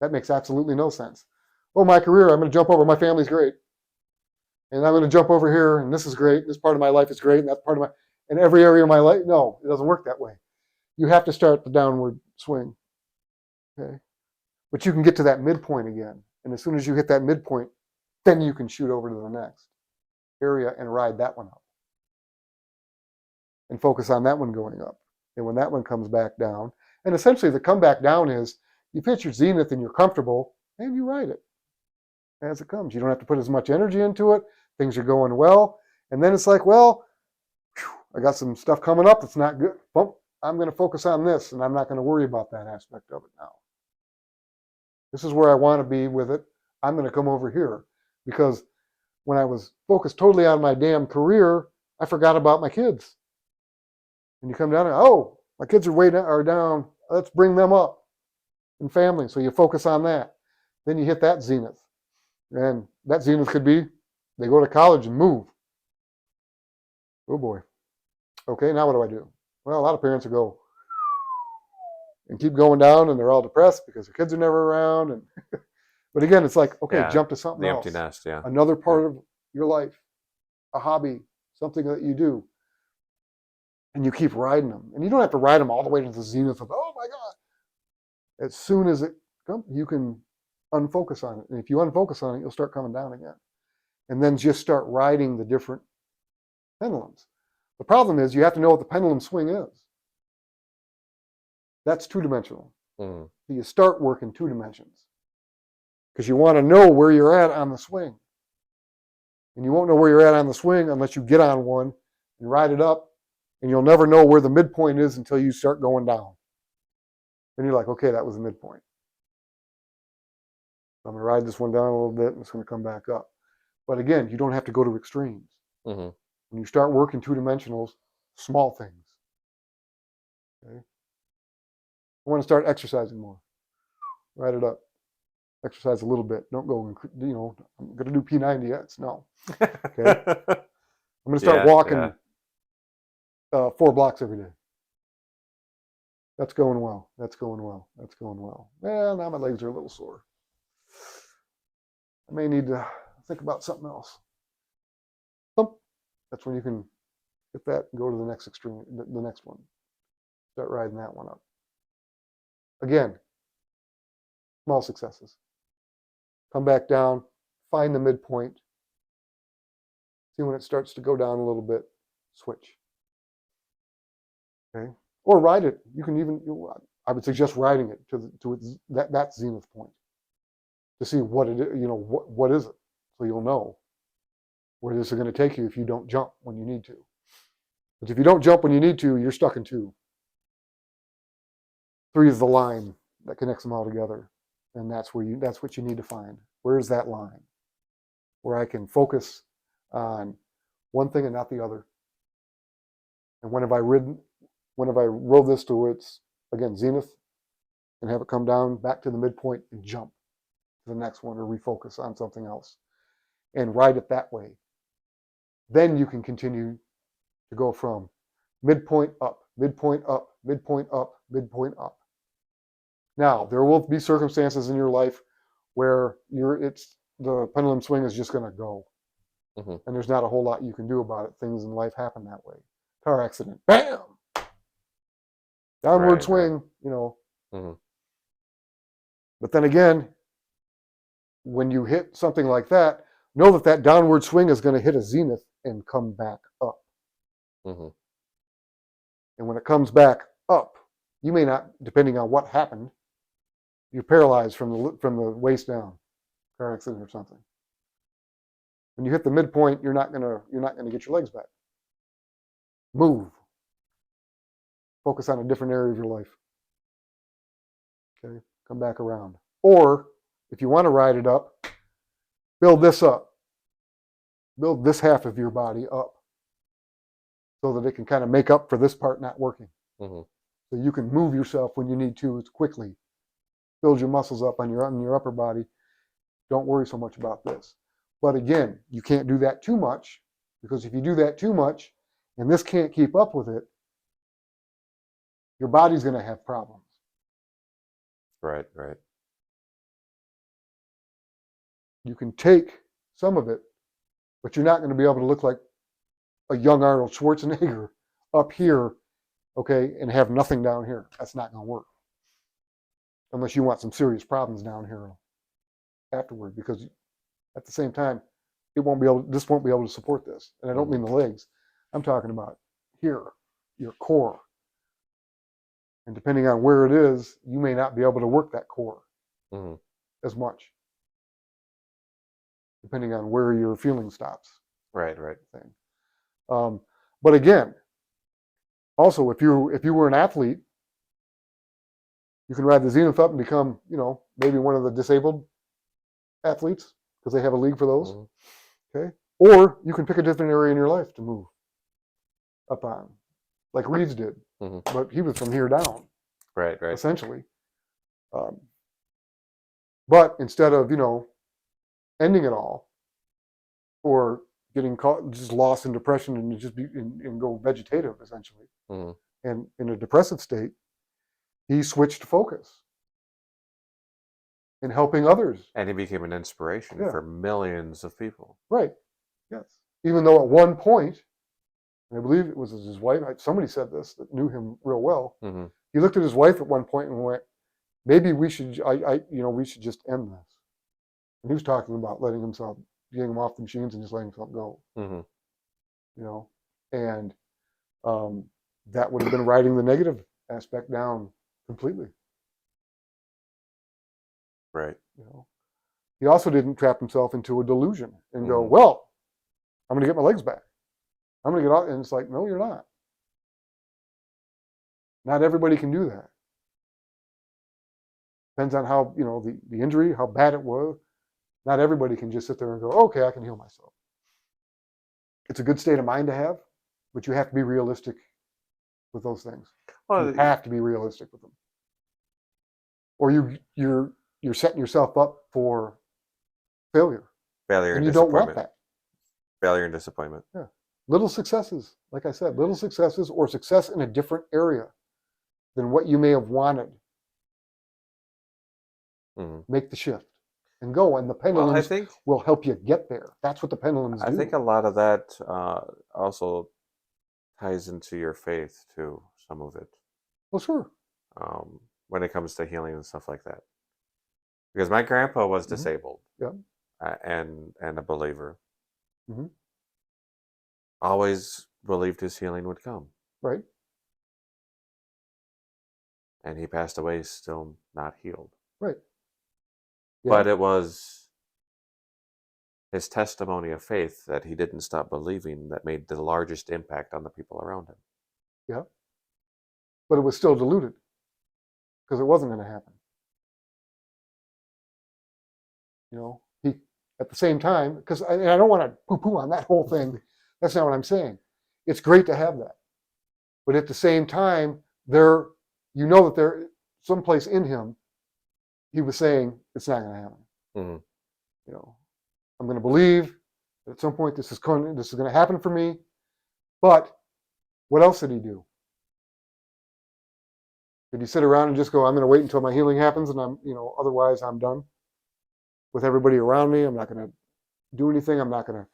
That makes absolutely no sense. Oh, my career, I'm going to jump over. My family's great. And I'm going to jump over here, and this is great. This part of my life is great, and that's part of in every area of my life. No, it doesn't work that way. You have to start the downward swing. Okay? But you can get to that midpoint again. And as soon as you hit that midpoint, then you can shoot over to the next area and ride that one up. And focus on that one going up. And when that one comes back down, and essentially the comeback down is you hit your zenith and you're comfortable, and you ride it as it comes. You don't have to put as much energy into it. Things are going well. And then it's like, well, I got some stuff coming up that's not good. Well, I'm going to focus on this, and I'm not going to worry about that aspect of it now. This is where I want to be with it. I'm going to come over here. Because when I was focused totally on my damn career, I forgot about my kids. And you come down and, oh, my kids are down. Let's bring them up and family. So you focus on that. Then you hit that zenith. And that zenith could be they go to college and move. Oh boy. Okay, now what do I do? Well, a lot of parents will go and keep going down, and they're all depressed because their kids are never around. And but again, it's like, okay, jump to something else. The empty nest, yeah. Another part of your life, a hobby, something that you do. And you keep riding them. And you don't have to ride them all the way to the zenith of, oh my God. As soon as it comes, you can unfocus on it. And if you unfocus on it, you'll start coming down again. And then just start riding the different pendulums. The problem is you have to know what the pendulum swing is. That's two-dimensional. So you start working 2 dimensions. Because you want to know where you're at on the swing. And you won't know where you're at on the swing unless you get on one and ride it up. And you'll never know where the midpoint is until you start going down. Then you're like, okay, that was the midpoint. I'm going to ride this one down a little bit, and it's going to come back up. But again, you don't have to go to extremes. When you start working 2 dimensionals, small things. Okay? I want to start exercising more. Ride it up. Exercise a little bit. Don't go, I'm going to do P90X. No. Okay? I'm going to start walking 4 blocks every day. That's going well. That's going well. That's going well. Well, now my legs are a little sore. I may need to think about something else. Thump. That's when you can get that and go to the next extreme, the next one. Start riding that one up. Again, small successes. Come back down, find the midpoint. See when it starts to go down a little bit, switch. Okay? Or ride it. You can even, I would suggest riding it to that zenith point to see what it is, what is it, so you'll know where this is going to take you if you don't jump when you need to. But if you don't jump when you need to, you're stuck in 2. 3 is the line that connects them all together, and that's what you need to find. Where's that line? where I can focus on one thing and not the other. And when have I rode this to its, again, zenith, and have it come down back to the midpoint and jump to the next one or refocus on something else and ride it that way. Then you can continue to go from midpoint up, midpoint up, midpoint up, midpoint up. Now, there will be circumstances in your life where the pendulum swing is just going to go. Mm-hmm. And there's not a whole lot you can do about it. Things in life happen that way. Car accident, bam! Downward swing, Mm-hmm. But then again, when you hit something like that, know that downward swing is going to hit a zenith and come back up. Mm-hmm. And when it comes back up, you may not, depending on what happened, you're paralyzed from the waist down, car accident or something. When you hit the midpoint, you're not gonna get your legs back. Move. Focus on a different area of your life. Okay, come back around. Or if you want to ride it up, build this up. Build this half of your body up so that it can kind of make up for this part not working. Mm-hmm. So you can move yourself when you need to quickly. Build your muscles up on your upper body. Don't worry so much about this. But again, you can't do that too much, because if you do that too much and this can't keep up with it, your body's going to have problems. Right. You can take some of it, but you're not going to be able to look like a young Arnold Schwarzenegger up here, okay, and have nothing down here. That's not going to work. Unless you want some serious problems down here afterward, because at the same time, this won't be able to support this. And I don't mean the legs. I'm talking about here, your core. And depending on where it is, you may not be able to work that core as much, depending on where your feeling stops. Right. Thing. But again, also, if you were an athlete, you can ride the zenith up and become, maybe one of the disabled athletes, because they have a league for those. Mm-hmm. Okay. Or you can pick a different area in your life to move up on, like Reeds did. Mm-hmm. But he was from here down. Right. Essentially. But instead of, ending it all, or getting caught, just lost in depression and just and go vegetative, essentially, and in a depressive state, he switched focus in helping others. And he became an inspiration for millions of people. Right. Yes. Even though at one point, and I believe it was his wife, somebody said this that knew him real well. Mm-hmm. He looked at his wife at one point and went, "Maybe we should, we should just end this." And he was talking about getting him off the machines and just letting himself go. Mm-hmm. And that would have been writing the negative aspect down completely. Right. He also didn't trap himself into a delusion and go, "Well, I'm going to get my legs back. I'm going to get out." And it's like, no, you're not. Not everybody can do that. Depends on how, the injury, how bad it was. Not everybody can just sit there and go, "Okay, I can heal myself." It's a good state of mind to have, but you have to be realistic with those things. Well, you have to be realistic with them, or you're setting yourself up for failure. And you don't want that. Failure and disappointment. Yeah. Little successes, like I said, little successes or success in a different area than what you may have wanted. Make the shift and go, and the pendulums will help you get there. That's what the pendulums do. I think a lot of that also ties into your faith too, some of it. Well, sure. When it comes to healing and stuff like that. Because my grandpa was disabled. Yeah. And a believer. Always believed his healing would come. Right. And he passed away still not healed. Right. Yeah. But it was his testimony of faith that he didn't stop believing that made the largest impact on the people around him. Yeah. But it was still diluted because it wasn't going to happen. at the same time, because I don't want to poo-poo on that whole thing. That's not what I'm saying. It's great to have that. But at the same time, that there someplace in him, he was saying, it's not going to happen. Mm-hmm. I'm going to believe that at some point this is going to happen for me. But what else did he do? Did he sit around and just go, I'm going to wait until my healing happens and otherwise I'm done with everybody around me. I'm not going to do anything. I'm not going to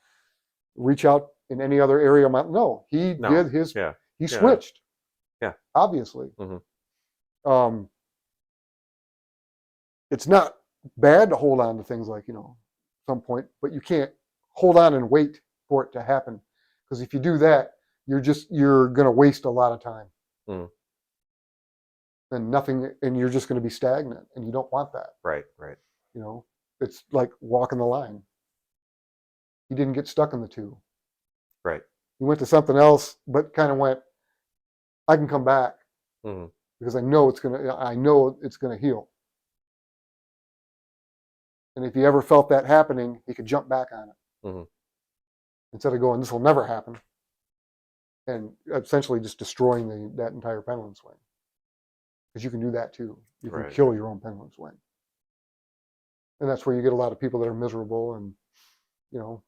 reach out in any other area. No, he did his, he switched. Yeah. Obviously. Mm-hmm. It's not bad to hold on to things like, some point, but you can't hold on and wait for it to happen. Because if you do that, you're going to waste a lot of time. Mm. And you're just going to be stagnant, and you don't want that. Right. It's like walking the line. He didn't get stuck in the two. Right. He went to something else, but kind of went, I can come back because I know it's gonna heal. And if he ever felt that happening, he could jump back on it instead of going, this will never happen, and essentially just destroying that entire pendulum swing. Because you can do that too. You can kill your own pendulum swing. And that's where you get a lot of people that are miserable and,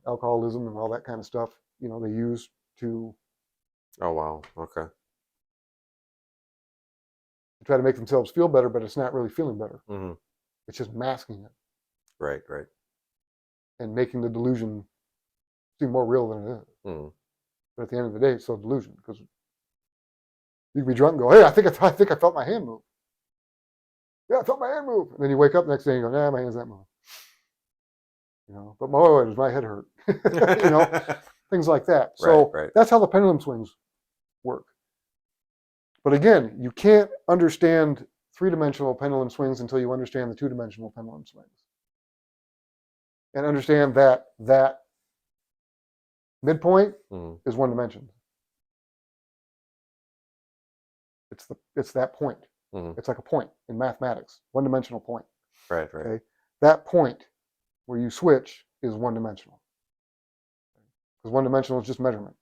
alcoholism and all that kind of stuff, they use to. Oh, wow. Okay. Try to make themselves feel better, but it's not really feeling better. Mm-hmm. It's just masking it. Right. And making the delusion seem more real than it is. Mm-hmm. But at the end of the day, it's still delusion because you can be drunk and go, hey, I think I felt my hand move. Yeah, I felt my hand move. And then you wake up the next day and you go, nah, my hand's not moving. But does my head hurt? Things like that. So that's how the pendulum swings work. But again, you can't understand three-dimensional pendulum swings until you understand the two-dimensional pendulum swings. And understand that midpoint is one dimension. It's that point. It's like a point in mathematics, one-dimensional point. Right. Okay? That point where you switch is one-dimensional. Because one-dimensional is just measurement.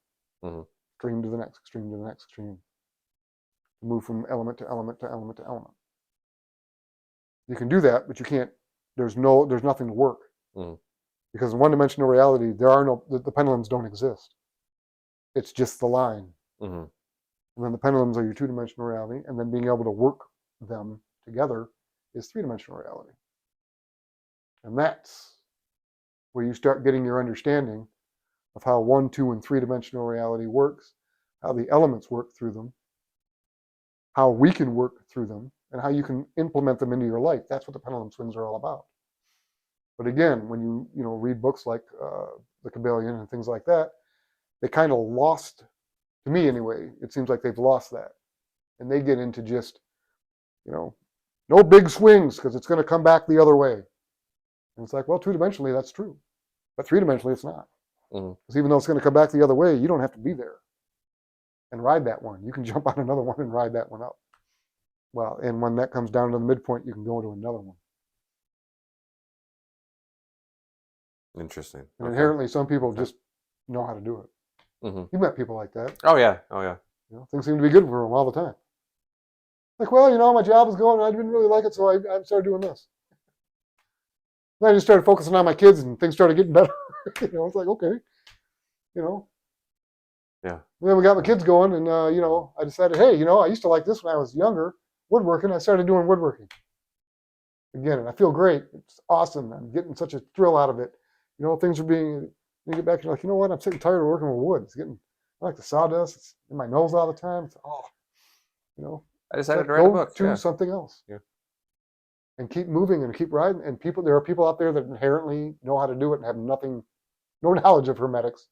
Extreme to the next, extreme to the next, extreme. Move from element to element to element to element. You can do that, but you can't. There's nothing to work. Because in one-dimensional reality, the pendulums don't exist. It's just the line. And then the pendulums are your two-dimensional reality, and then being able to work them together is three-dimensional reality. And that's where you start getting your understanding of how 1, 2, and 3-dimensional reality works, how the elements work through them, how we can work through them, and how you can implement them into your life. That's what the pendulum swings are all about. But again, when you read books like The Kybalion and things like that, they kind of lost, to me anyway, it seems like they've lost that. And they get into just, no big swings because it's going to come back the other way. And it's like, well, two-dimensionally, that's true. But three-dimensionally, it's not. Because even though it's going to come back the other way, you don't have to be there and ride that one. You can jump on another one and ride that one up. Well, and when that comes down to the midpoint, you can go to another one. Interesting. And inherently, some people just know how to do it. You met people like that. Oh yeah. Things seem to be good for them all the time. Like, well, my job is going, I didn't really like it, so I started doing this. And I just started focusing on my kids, and things started getting better. It's like, okay, Yeah. And then we got my kids going, and I decided, hey, I used to like this when I was younger, woodworking. I started doing woodworking again, and I feel great. It's awesome. I'm getting such a thrill out of it. Things are being. You get back, you're like, you know what? I'm sick and tired of working with wood. I like the sawdust. It's in my nose all the time. It's I decided to write a book. Do something else. Yeah. And keep moving and keep riding. And there are people out there that inherently know how to do it and have no knowledge of hermetics.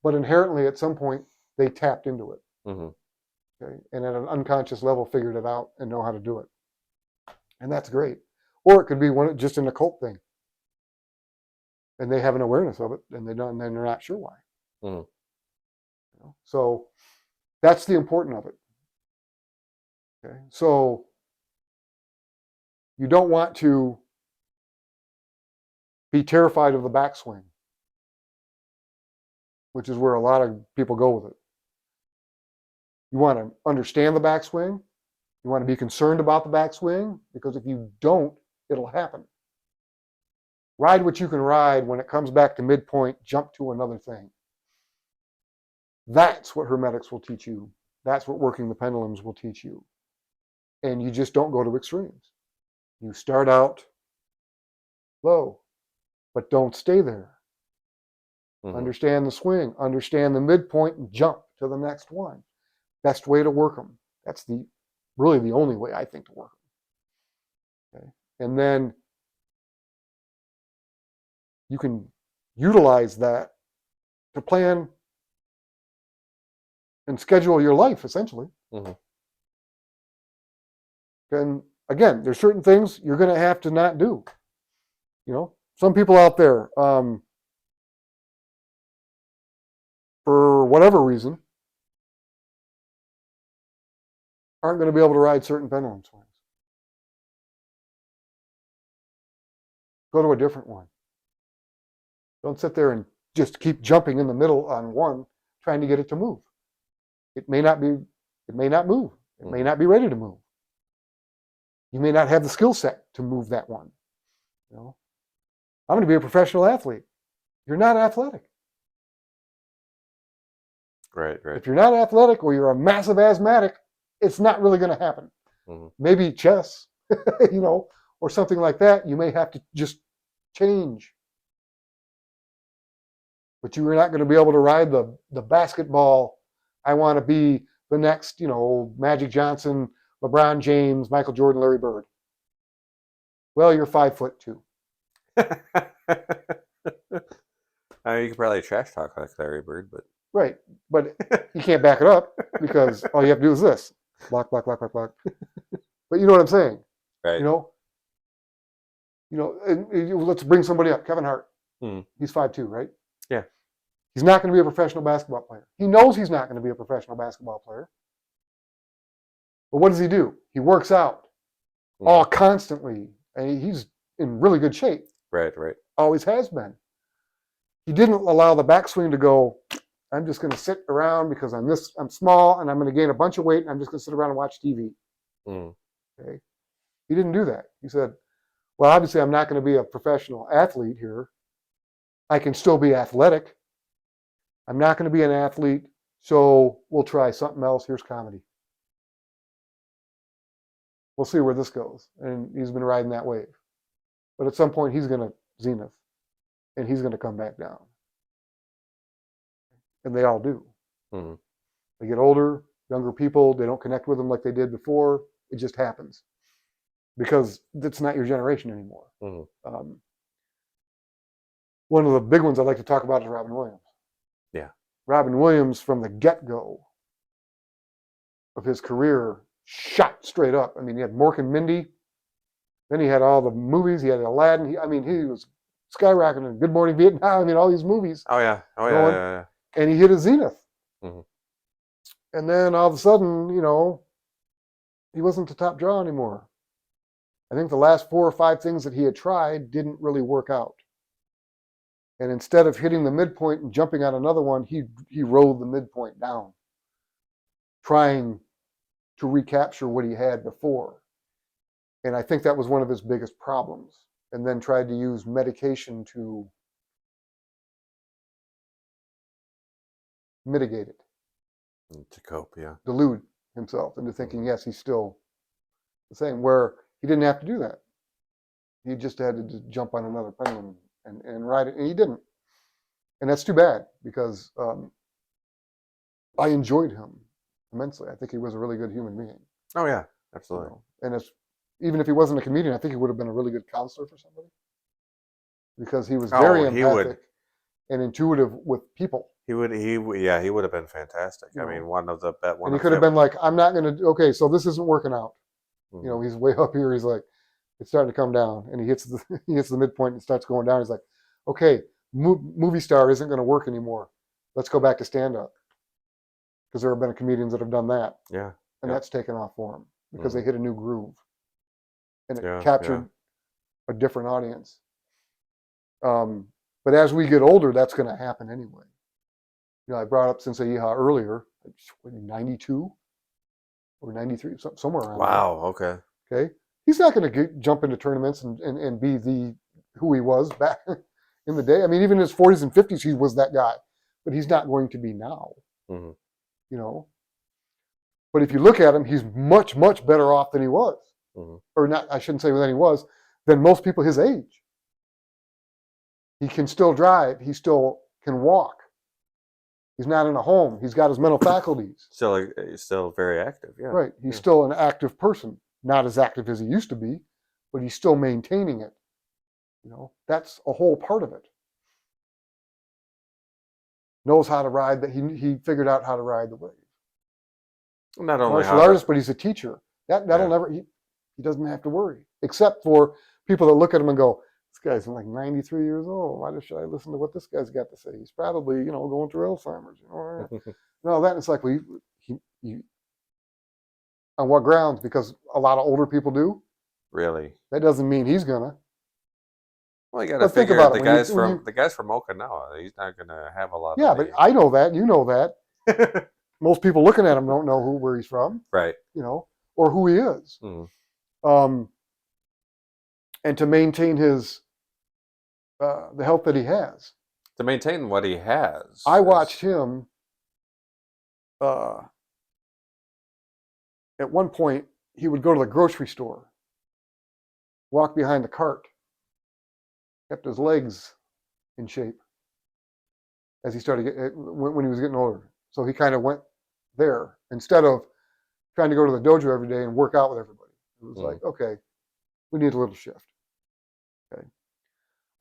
But inherently, at some point, they tapped into it. Okay, and at an unconscious level, figured it out and know how to do it. And that's great. Or it could be just an occult thing. And they have an awareness of it, and they're not sure why. So that's the important of it. Okay, so you don't want to be terrified of the backswing, which is where a lot of people go with it. You want to understand the backswing. You want to be concerned about the backswing, because if you don't, it'll happen. Ride what you can ride. When it comes back to midpoint, jump to another thing. That's what hermetics will teach you. That's what working the pendulums will teach you. And you just don't go to extremes. You start out low, but don't stay there. Mm-hmm. Understand the swing, understand the midpoint, and jump to the next one. Best way to work them. That's really the only way I think to work them. Okay? And then you can utilize that to plan and schedule your life, essentially. Mm-hmm. And again, there's certain things you're going to have to not do. You know, some people out there, for whatever reason, aren't going to be able to ride certain pendulum swings. Go to a different one. Don't sit there and just keep jumping in the middle on one, trying to get it to move. It may not move. It may not be ready to move. You may not have the skill set to move that one. You know, I'm going to be a professional athlete. You're not athletic. Right. If you're not athletic, or you're a massive asthmatic, it's not really going to happen. Mm-hmm. Maybe chess, you know, or something like that. You may have to just change. But you are not going to be able to ride the basketball. I want to be the next, you know, Magic Johnson, LeBron James, Michael Jordan, Larry Bird. Well, you're 5'2". I mean, you could probably trash talk like Larry Bird, but right. But you can't back it up, because all you have to do is this: block, block, block, block, block. But you know what I'm saying, right? You know. And let's bring somebody up. Kevin Hart. He's 5'2", right? Yeah. He's not going to be a professional basketball player. He knows he's not going to be a professional basketball player. But what does he do? He works out all constantly, and he's in really good shape. Right. Always has been. He didn't allow the backswing to go, I'm just going to sit around because I'm small and I'm going to gain a bunch of weight and I'm just going to sit around and watch TV. Okay. He didn't do that. He said, well, obviously I'm not going to be a professional athlete here. I can still be athletic. I'm not going to be an athlete, so we'll try something else. Here's comedy. We'll see where this goes. And he's been riding that wave. But at some point, he's going to zenith, and he's going to come back down. And they all do. Mm-hmm. They get older, younger people, they don't connect with them like they did before. It just happens. Because it's not your generation anymore. Mm-hmm. One of the big ones I'd like to talk about is Robin Williams. Yeah. Robin Williams, from the get-go of his career, shot straight up. I mean, he had Mork and Mindy. Then he had all the movies. He had Aladdin. He was skyrocketing. Good Morning Vietnam. I mean, all these movies. Oh, yeah. Yeah. And he hit a zenith. Mm-hmm. And then all of a sudden, you know, he wasn't the top draw anymore. I think the last 4 or 5 things that he had tried didn't really work out. And instead of hitting the midpoint and jumping on another one, he rode the midpoint down, trying to recapture what he had before. And I think that was one of his biggest problems. And then tried to use medication to mitigate it. To cope, yeah. Delude himself into thinking, yes, he's still the same, where he didn't have to do that. He just had to just jump on another pendulum and ride it, and he didn't. And that's too bad, because I enjoyed him immensely. I think he was a really good human being. Oh, yeah, absolutely. You know? And even if he wasn't a comedian, I think he would have been a really good counselor for somebody, because he was very empathic and intuitive with people. He would have been fantastic. You know, I mean, one of the and he could have been like, I'm not going to. Okay, so this isn't working out. Mm-hmm. You know, he's way up here. He's like, it's starting to come down, and he hits the midpoint and starts going down. He's like, okay, movie star isn't going to work anymore. Let's go back to stand up, because there have been comedians that have done that. Yeah, and that's taken off for him, because they hit a new groove, and it captured a different audience. But as we get older, that's going to happen anyway. I brought up Sensei Iha earlier, 92 or 93, somewhere around Wow. Okay. there. Okay. He's not going to jump into tournaments and be who he was back in the day. I mean, even in his 40s and 50s, he was that guy, but he's not going to be now. Mm-hmm. But if you look at him, he's much, much better off than he was. Mm-hmm. Or not, I shouldn't say than he was, than most people his age. He can still drive. He still can walk. He's not in a home. He's got his mental faculties. He's still very active. Yeah. Right. He's still an active person. Not as active as he used to be, but he's still maintaining it. That's a whole part of it. Knows how to ride. That he figured out how to ride the wave. Not only martial artist, but he's a teacher. That'll never. He doesn't have to worry, except for people that look at him and go, "This guy's like 93 years old. Why should I listen to what this guy's got to say? He's probably going through Alzheimer's." No, that it's like on what grounds? Because a lot of older people do. Really? That doesn't mean he's gonna. Well, you got to figure out the guys from Okinawa. He's not gonna have a lot. Yeah, but I know that. You know that. Most people looking at him don't know where he's from. Right. Or who he is. Mm-hmm. And to maintain his the health that he has. To maintain what he has. I watched him. At one point, he would go to the grocery store, walk behind the cart, kept his legs in shape as he started when he was getting older. So he kind of went there instead of trying to go to the dojo every day and work out with everybody. It was like, okay, we need a little shift. Okay.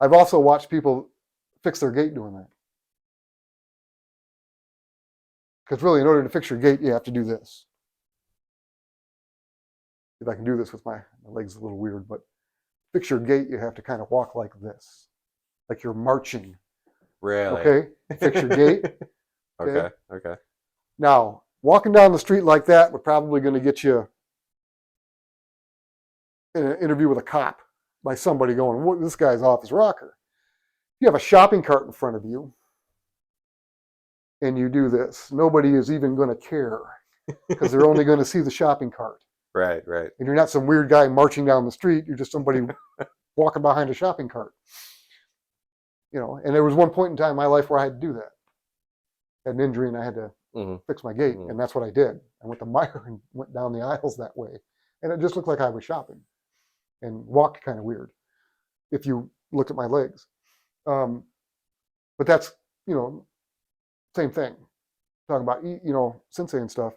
I've also watched people fix their gait doing that. Because really, in order to fix your gait, you have to do this. If I can do this with my legs a little weird, but fix your gait, you have to kind of walk like this, like you're marching. Really? Okay. Fix your gait. Okay. Now, walking down the street like that would probably going to get you in an interview with a cop by somebody going, "This guy's off his rocker." You have a shopping cart in front of you, and you do this. Nobody is even going to care because they're only going to see the shopping cart. Right. And you're not some weird guy marching down the street. You're just somebody walking behind a shopping cart. And there was one point in time in my life where I had to do that. I had an injury and I had to fix my gait, and that's what I did. I went to Meijer and went down the aisles that way. And it just looked like I was shopping and walked kind of weird if you looked at my legs. But that's, same thing. Talking about, sensei and stuff,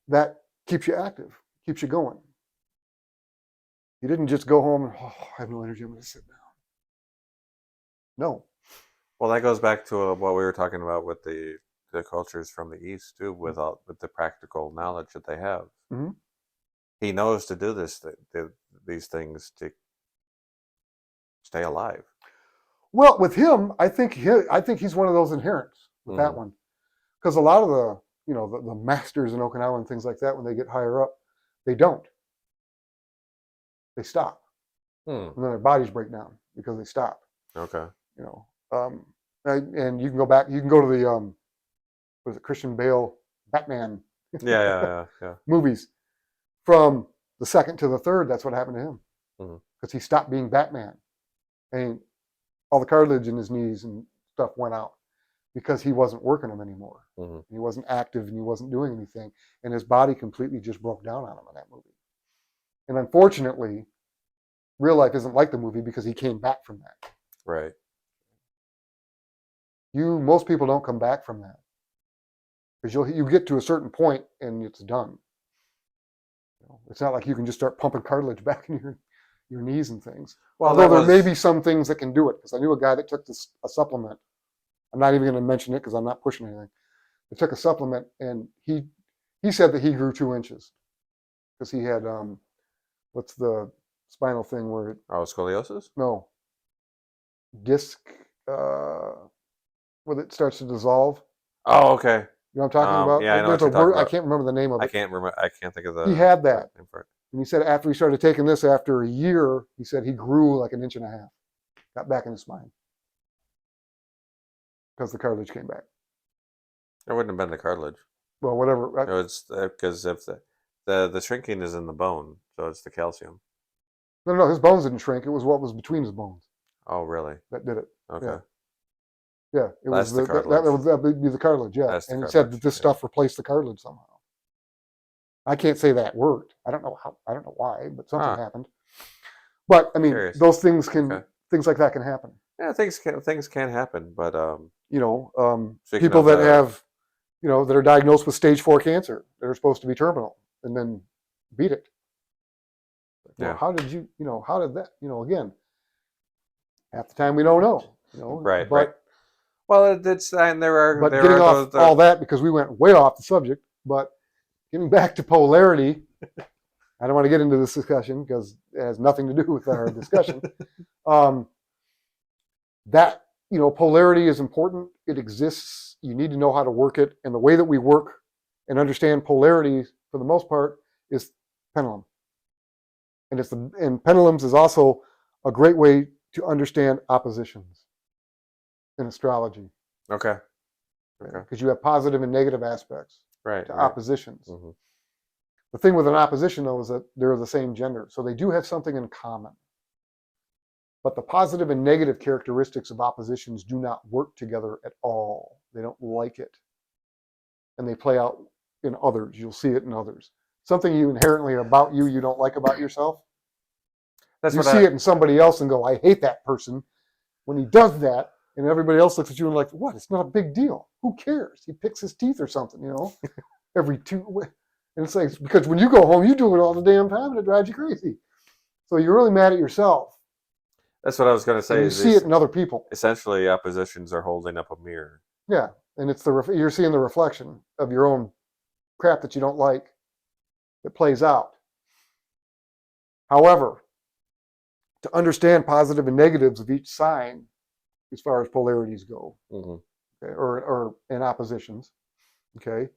that keeps you active, keeps you going. You didn't just go home and, I have no energy, I'm going to sit down. No. Well, that goes back to what we were talking about with the cultures from the East, too, with the practical knowledge that they have. Mm-hmm. He knows to do these things to stay alive. Well, with him, I think he's one of those inherents with that one, because a lot of the masters in Okinawa and things like that, when they get higher up, they don't. They stop, and then their bodies break down because they stop. Okay. And you can go back. You can go to the was it Christian Bale Batman? Yeah. Movies from the second to the third. That's what happened to him because he stopped being Batman, and all the cartilage in his knees and stuff went out because he wasn't working them anymore. He wasn't active and he wasn't doing anything, and his body completely just broke down on him in that movie. And unfortunately, real life isn't like the movie because he came back from that. Right. Most people don't come back from that because you get to a certain point and it's done. It's not like you can just start pumping cartilage back in your knees and things. Well, although there may be some things that can do it, because I knew a guy that took a supplement. I'm not even going to mention it because I'm not pushing anything. He took a supplement and he said that he grew 2 inches because he had what's the spinal thing where it? Oh, scoliosis? No. Disc. Where it starts to dissolve. Oh, okay. You know what I'm talking about? Yeah, I know what you're talking about. I can't remember the name of it. I can't remember. I can't think of the. He had that, and he said after he started taking this, after a year, he said he grew like 1.5 inches. got back in his spine because the cartilage came back. It wouldn't have been the cartilage. Well, whatever. It was because if the shrinking is in the bone, so it's the calcium. No, his bones didn't shrink. It was what was between his bones Oh, really? that did it. Okay. Yeah, it That's was the cartilage. that would be the cartilage. Yeah, That's the and he said cartilage, that this yeah. stuff replaced the cartilage somehow. I can't say that worked. I don't know how. I don't know why, but something Huh. happened. But I mean, Curious. those things can Okay. things like that can happen. Yeah, things can happen, but You know, Speaking people of that the- have, you know, that are diagnosed with stage 4 cancer, that are supposed to be terminal, and then beat it. Well, Yeah. how did you? You know, how did that? You know, again, half the time we don't know. You know, Right, but, right. Well, it's and there are But there getting are off all that because we went way off the subject. But getting back to polarity, I don't want to get into this discussion because it has nothing to do with our discussion. That, you know, polarity is important. It exists. You need to know how to work it. And the way that we work and understand polarity, for the most part, is pendulum. And pendulums is also a great way to understand oppositions in astrology. Okay. Because you have positive and negative aspects Right. to Right. oppositions. Mm-hmm. The thing with an opposition, though, is that they're the same gender. So they do have something in common. But the positive and negative characteristics of oppositions do not work together at all. They don't like it. And they play out in others. You'll see it in others. Something you inherently about you don't like about yourself. That's you what see it in somebody else and go, I hate that person. When he does that, and everybody else looks at you and like, what? It's not a big deal. Who cares? He picks his teeth or something, you know, every 2. And it's like, because when you go home, you do it all the damn time and it drives you crazy. So you're really mad at yourself. That's what I was going to say. And you see it in other people. Essentially, oppositions are holding up a mirror. Yeah, and it's you're seeing the reflection of your own crap that you don't like that plays out. However, to understand positive and negatives of each sign, as far as polarities go, Mm-hmm. okay, or in oppositions, okay,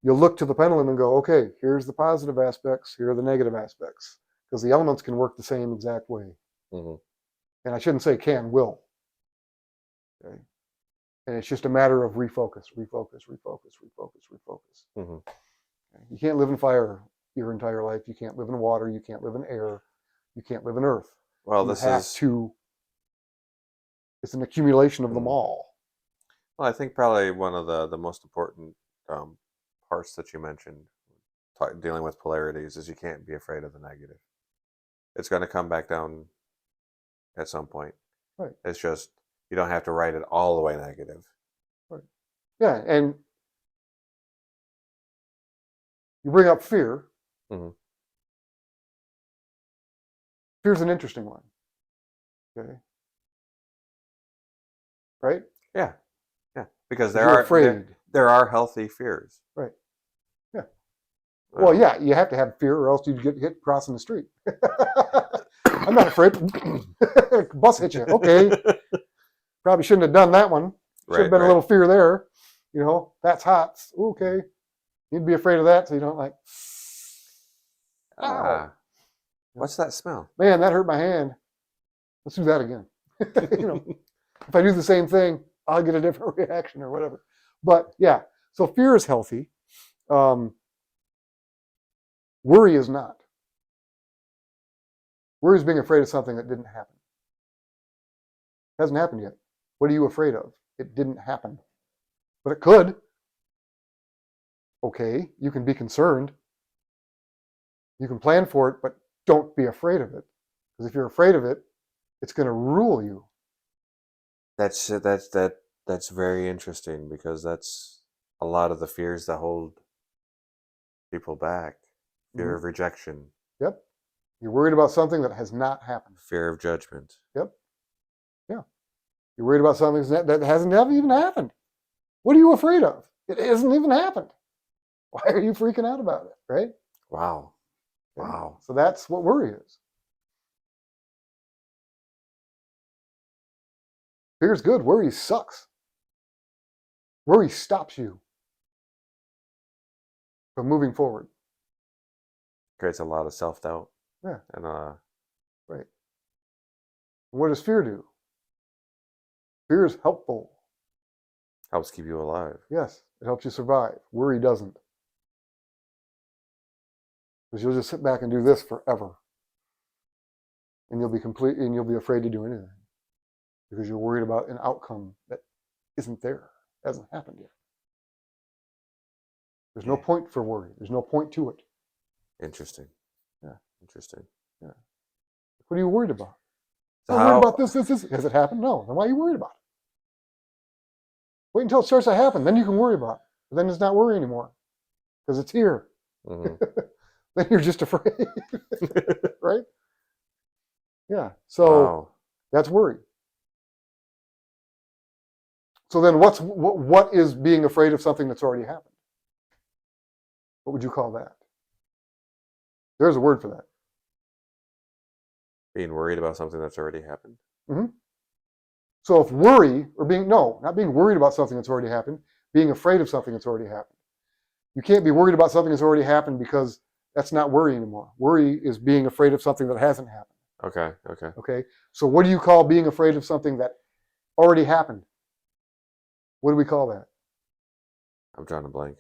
you'll look to the pendulum and go, okay, here's the positive aspects, here are the negative aspects, because the elements can work the same exact way. Mm-hmm. And I shouldn't say can, will. Okay. And it's just a matter of refocus. Mm-hmm. Okay. You can't live in fire your entire life. You can't live in water. You can't live in air. You can't live in earth. Well, it's an accumulation of them all. Well, I think probably one of the most important parts that you mentioned, dealing with polarities, is you can't be afraid of the negative. It's going to come back down at some point. Right. It's just you don't have to write it all the way negative. Right. Yeah, and you bring up fear. Mm-hmm. Fear's an interesting one. Okay. Right? Yeah. Yeah. Because you're afraid. There are healthy fears. Right. Yeah. Well, yeah, you have to have fear or else you'd get hit crossing the street. I'm not afraid. Bus hit you. Okay. Probably shouldn't have done that one. Should have been a little fear there. You know, that's hot. Okay. You'd be afraid of that so you don't like. What's that smell? Man, that hurt my hand. Let's do that again. You know, if I do the same thing, I'll get a different reaction or whatever. But yeah, so fear is healthy. Worry is not. Worry is being afraid of something that didn't happen. It hasn't happened yet. What are you afraid of? It didn't happen. But it could. Okay, you can be concerned. You can plan for it, but don't be afraid of it. Because if you're afraid of it, it's going to rule you. That's very interesting, because that's a lot of the fears that hold people back. Fear of rejection. Yep. You're worried about something that has not happened. Fear of judgment. Yep. Yeah. You're worried about something that hasn't even happened. What are you afraid of? It hasn't even happened. Why are you freaking out about it, right? Wow. Okay. Wow. So that's what worry is. Fear's good. Worry sucks. Worry stops you from moving forward. Creates a lot of self-doubt. Yeah. And right. What does fear do? Fear is helpful. Helps keep you alive. Yes, it helps you survive. Worry doesn't. Because you'll just sit back and do this forever. And you'll be afraid to do anything. Because you're worried about an outcome that isn't there, hasn't happened yet. There's no point for worry. There's no point to it. Interesting. Yeah. Interesting. Yeah. What are you worried about? So I'm worried about this. Has it happened? No. Then why are you worried about it? Wait until it starts to happen. Then you can worry about it. But then it's not worry anymore. Because it's here. Mm-hmm. Then you're just afraid. Right? Yeah. So that's worry. So then what is being afraid of something that's already happened? What would you call that? There's a word for that. Being worried about something that's already happened. Mm-hmm. So if worry, or not being worried about something that's already happened, being afraid of something that's already happened. You can't be worried about something that's already happened because that's not worry anymore. Worry is being afraid of something that hasn't happened. Okay. So what do you call being afraid of something that already happened? What do we call that? I'm drawing a blank.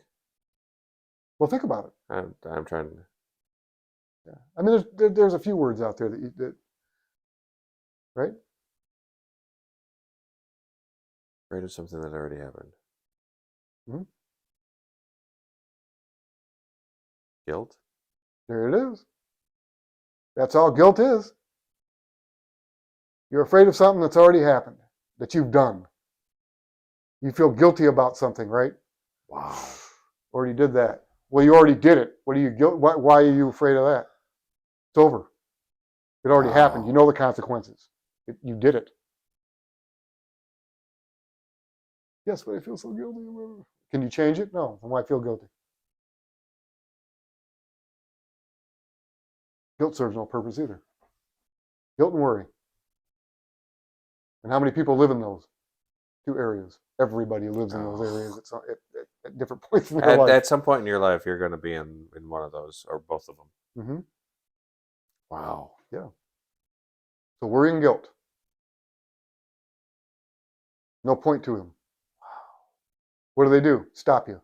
Well, think about it. I'm trying to. Yeah. I mean, there's a few words out there that right? Afraid of something that already happened. Mm-hmm. Guilt? There it is. That's all guilt is. You're afraid of something that's already happened, that you've done. You feel guilty about something, right? Wow. Already did that. Well, you already did it. Why are you afraid of that? It's over. It already happened. You know the consequences. You did it. Yes, but I feel so guilty. Can you change it? No. Then why feel guilty? Guilt serves no purpose either. Guilt and worry. And how many people live in those two areas? Everybody lives in those areas at different points in their life. At some point in your life, you're going to be in one of those or both of them. Mm-hmm. Wow. Yeah. So worry and guilt. No point to them. What do? Stop you.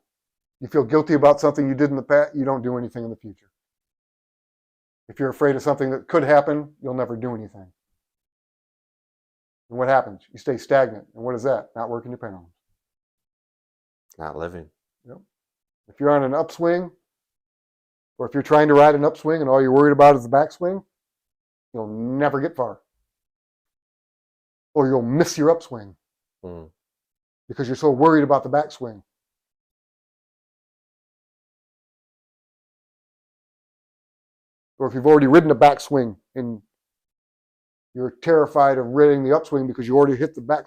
You feel guilty about something you did in the past, you don't do anything in the future. If you're afraid of something that could happen, you'll never do anything. And what happens? You stay stagnant. And what is that? Not working your pendulum. Not living. Yep. If you're on an upswing, or if you're trying to ride an upswing and all you're worried about is the backswing, you'll never get far. Or you'll miss your upswing because you're so worried about the backswing. Or if you've already ridden a backswing and you're terrified of riding the upswing because you already hit the back.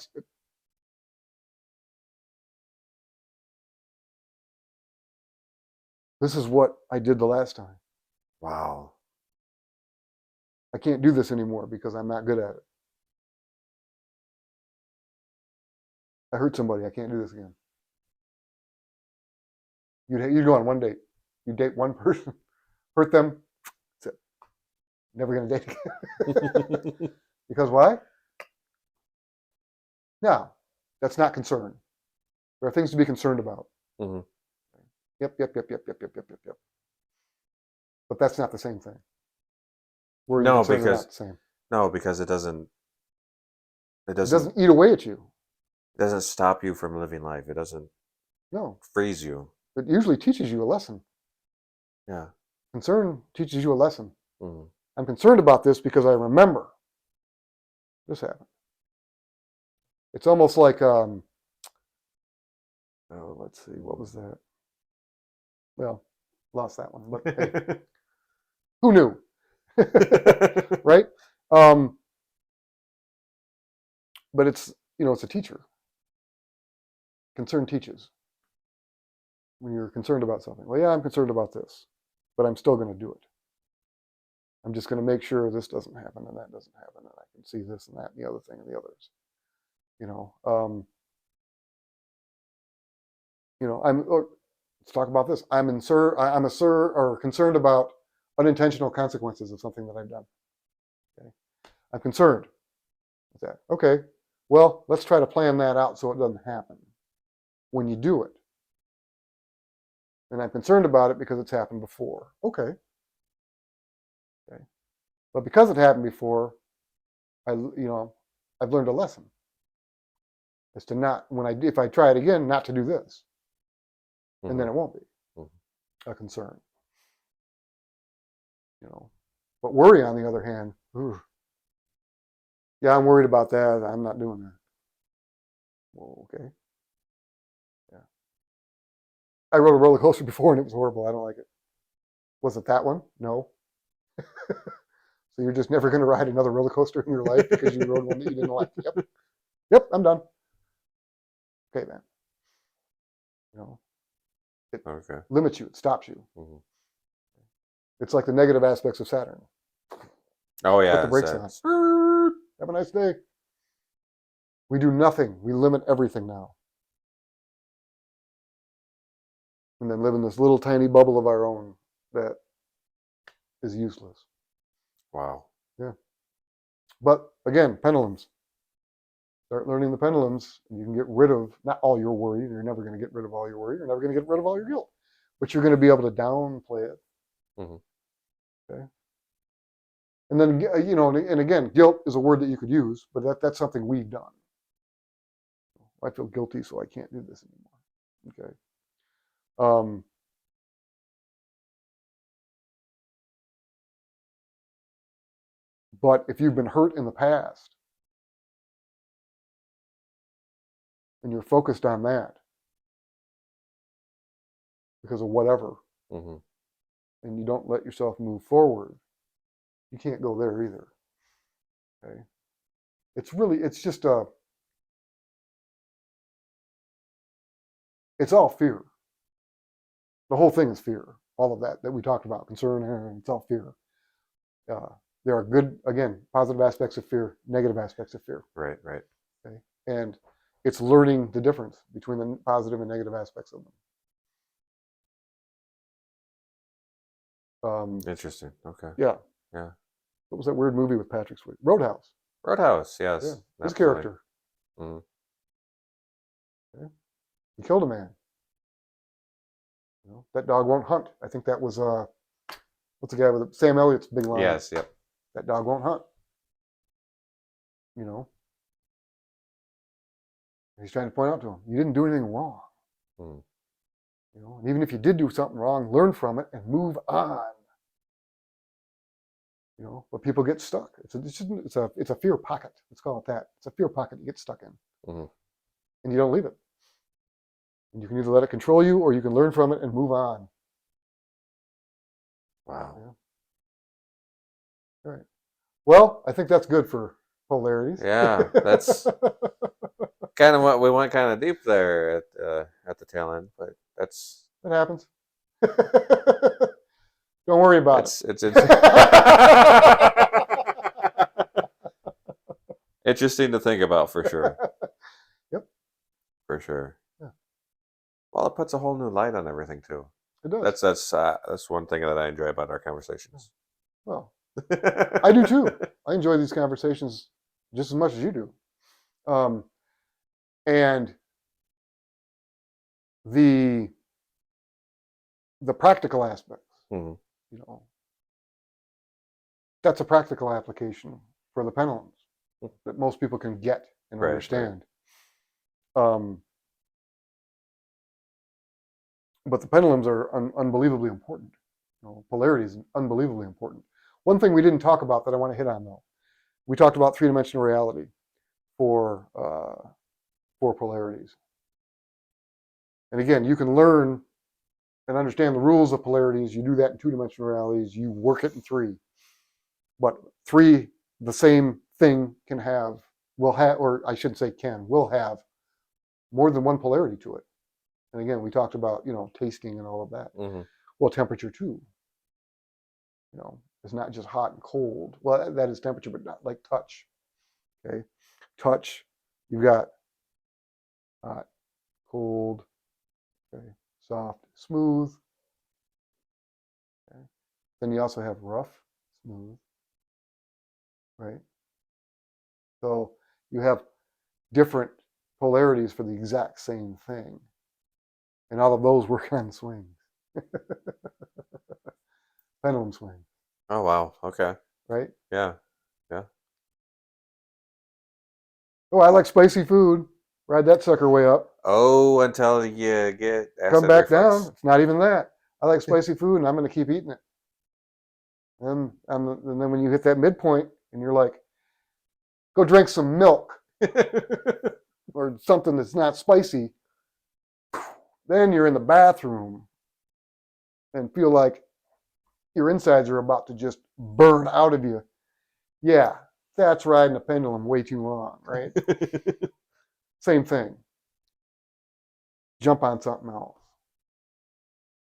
This is what I did the last time. Wow. I can't do this anymore because I'm not good at it. I hurt somebody. I can't do this again. You'd go on one date. You date one person, hurt them. That's it. Never going to date again. Because why? Now, that's not concern. There are things to be concerned about. Mm-hmm. Yep. But that's not the same thing. No, because it doesn't eat away at you. It doesn't stop you from living life. It doesn't freeze you. It usually teaches you a lesson. Yeah. Concern teaches you a lesson. Mm-hmm. I'm concerned about this because I remember this happened. It's almost like, let's see, what was that? Well, lost that one. But hey, who knew? Right? But it's a teacher. Concern teaches. When you're concerned about something. Well, yeah, I'm concerned about this, but I'm still going to do it. I'm just going to make sure this doesn't happen and that doesn't happen, and I can see this and that and the other thing and the others. Let's talk about this. I'm concerned about unintentional consequences of something that I've done. Okay, I'm concerned with that. Okay, Well, let's try to plan that out so it doesn't happen when you do it. And I'm concerned about it because it's happened before. Okay. But because it happened before, I've learned a lesson as to not, if I try it again, not to do this. And then it won't be a concern. But worry, on the other hand, yeah, I'm worried about that. I'm not doing that. Well, okay. Yeah. I rode a roller coaster before and it was horrible. I don't like it. Was it that one? No. So you're just never going to ride another roller coaster in your life because you rode one that you didn't like? Yep. Yep, I'm done. Okay, man. It limits you. It stops you. It's like the negative aspects of Saturn. Oh, yeah. Put the brakes on. Have a nice day. We do nothing. We limit everything now. And then live in this little tiny bubble of our own that is useless. Wow. Yeah. But again, pendulums. Start learning the pendulums, and you can get rid of not all your worry. You're never going to get rid of all your worry. You're never going to get rid of all your guilt. But you're going to be able to downplay it. Okay. And then, and again, guilt is a word that you could use, but that's something we've done. I feel guilty, so I can't do this anymore. Okay. But if you've been hurt in the past and you're focused on that because of whatever, and you don't let yourself move forward, you can't go there either. Okay. It's all fear. The whole thing is fear. All of that we talked about, concern, it's all fear. There are good, again, positive aspects of fear, negative aspects of fear. Right. Okay. And it's learning the difference between the positive and negative aspects of them. Interesting. Okay. Yeah. What was that weird movie with Patrick Swayze? Roadhouse. Roadhouse, yes. Yeah. His character. Okay. He killed a man. That dog won't hunt. I think that was what's the guy with it? Sam Elliott's big line. Yes, yep. That dog won't hunt. He's trying to point out to him, you didn't do anything wrong. And even if you did do something wrong, learn from it and move on. But people get stuck. It's a fear pocket. Let's call it that. It's a fear pocket you get stuck in, and you don't leave it. And you can either let it control you, or you can learn from it and move on. Wow. Yeah. All right. Well, I think that's good for polarities. Yeah, that's kind of what we went kind of deep there at the tail end, but it happens. Don't worry about it. It's interesting to think about for sure. Yep. For sure. Yeah. Well, it puts a whole new light on everything too. It does. That's one thing that I enjoy about our conversations. Well, I do too. I enjoy these conversations just as much as you do. And the practical aspects, that's a practical application for the pendulums that most people can get and understand. Right. But the pendulums are unbelievably important. Polarity is unbelievably important. One thing we didn't talk about that I want to hit on, though, we talked about three-dimensional reality for polarities. And again, you can learn and understand the rules of polarities. You do that in two-dimensional realities. You work it in three. But three, the same thing will have more than one polarity to it. And again, we talked about, tasting and all of that. Well, temperature too. It's not just hot and cold. Well, that is temperature, but not like touch. Okay. Touch, you've got hot, cold, okay, soft, smooth. Okay. Then you also have rough, smooth, right? So you have different polarities for the exact same thing. And all of those work on swings. Pendulum swing. Oh wow. Okay. Right? Yeah. Yeah. Oh, I like spicy food. Ride that sucker way up. Oh, until you get acid Come back reflux. down. It's not even that. I like spicy food, and I'm going to keep eating it. And then when you hit that midpoint, and you're like, go drink some milk or something that's not spicy, then you're in the bathroom and feel like your insides are about to just burn out of you. Yeah, that's riding a pendulum way too long, right? Same thing. Jump on something else.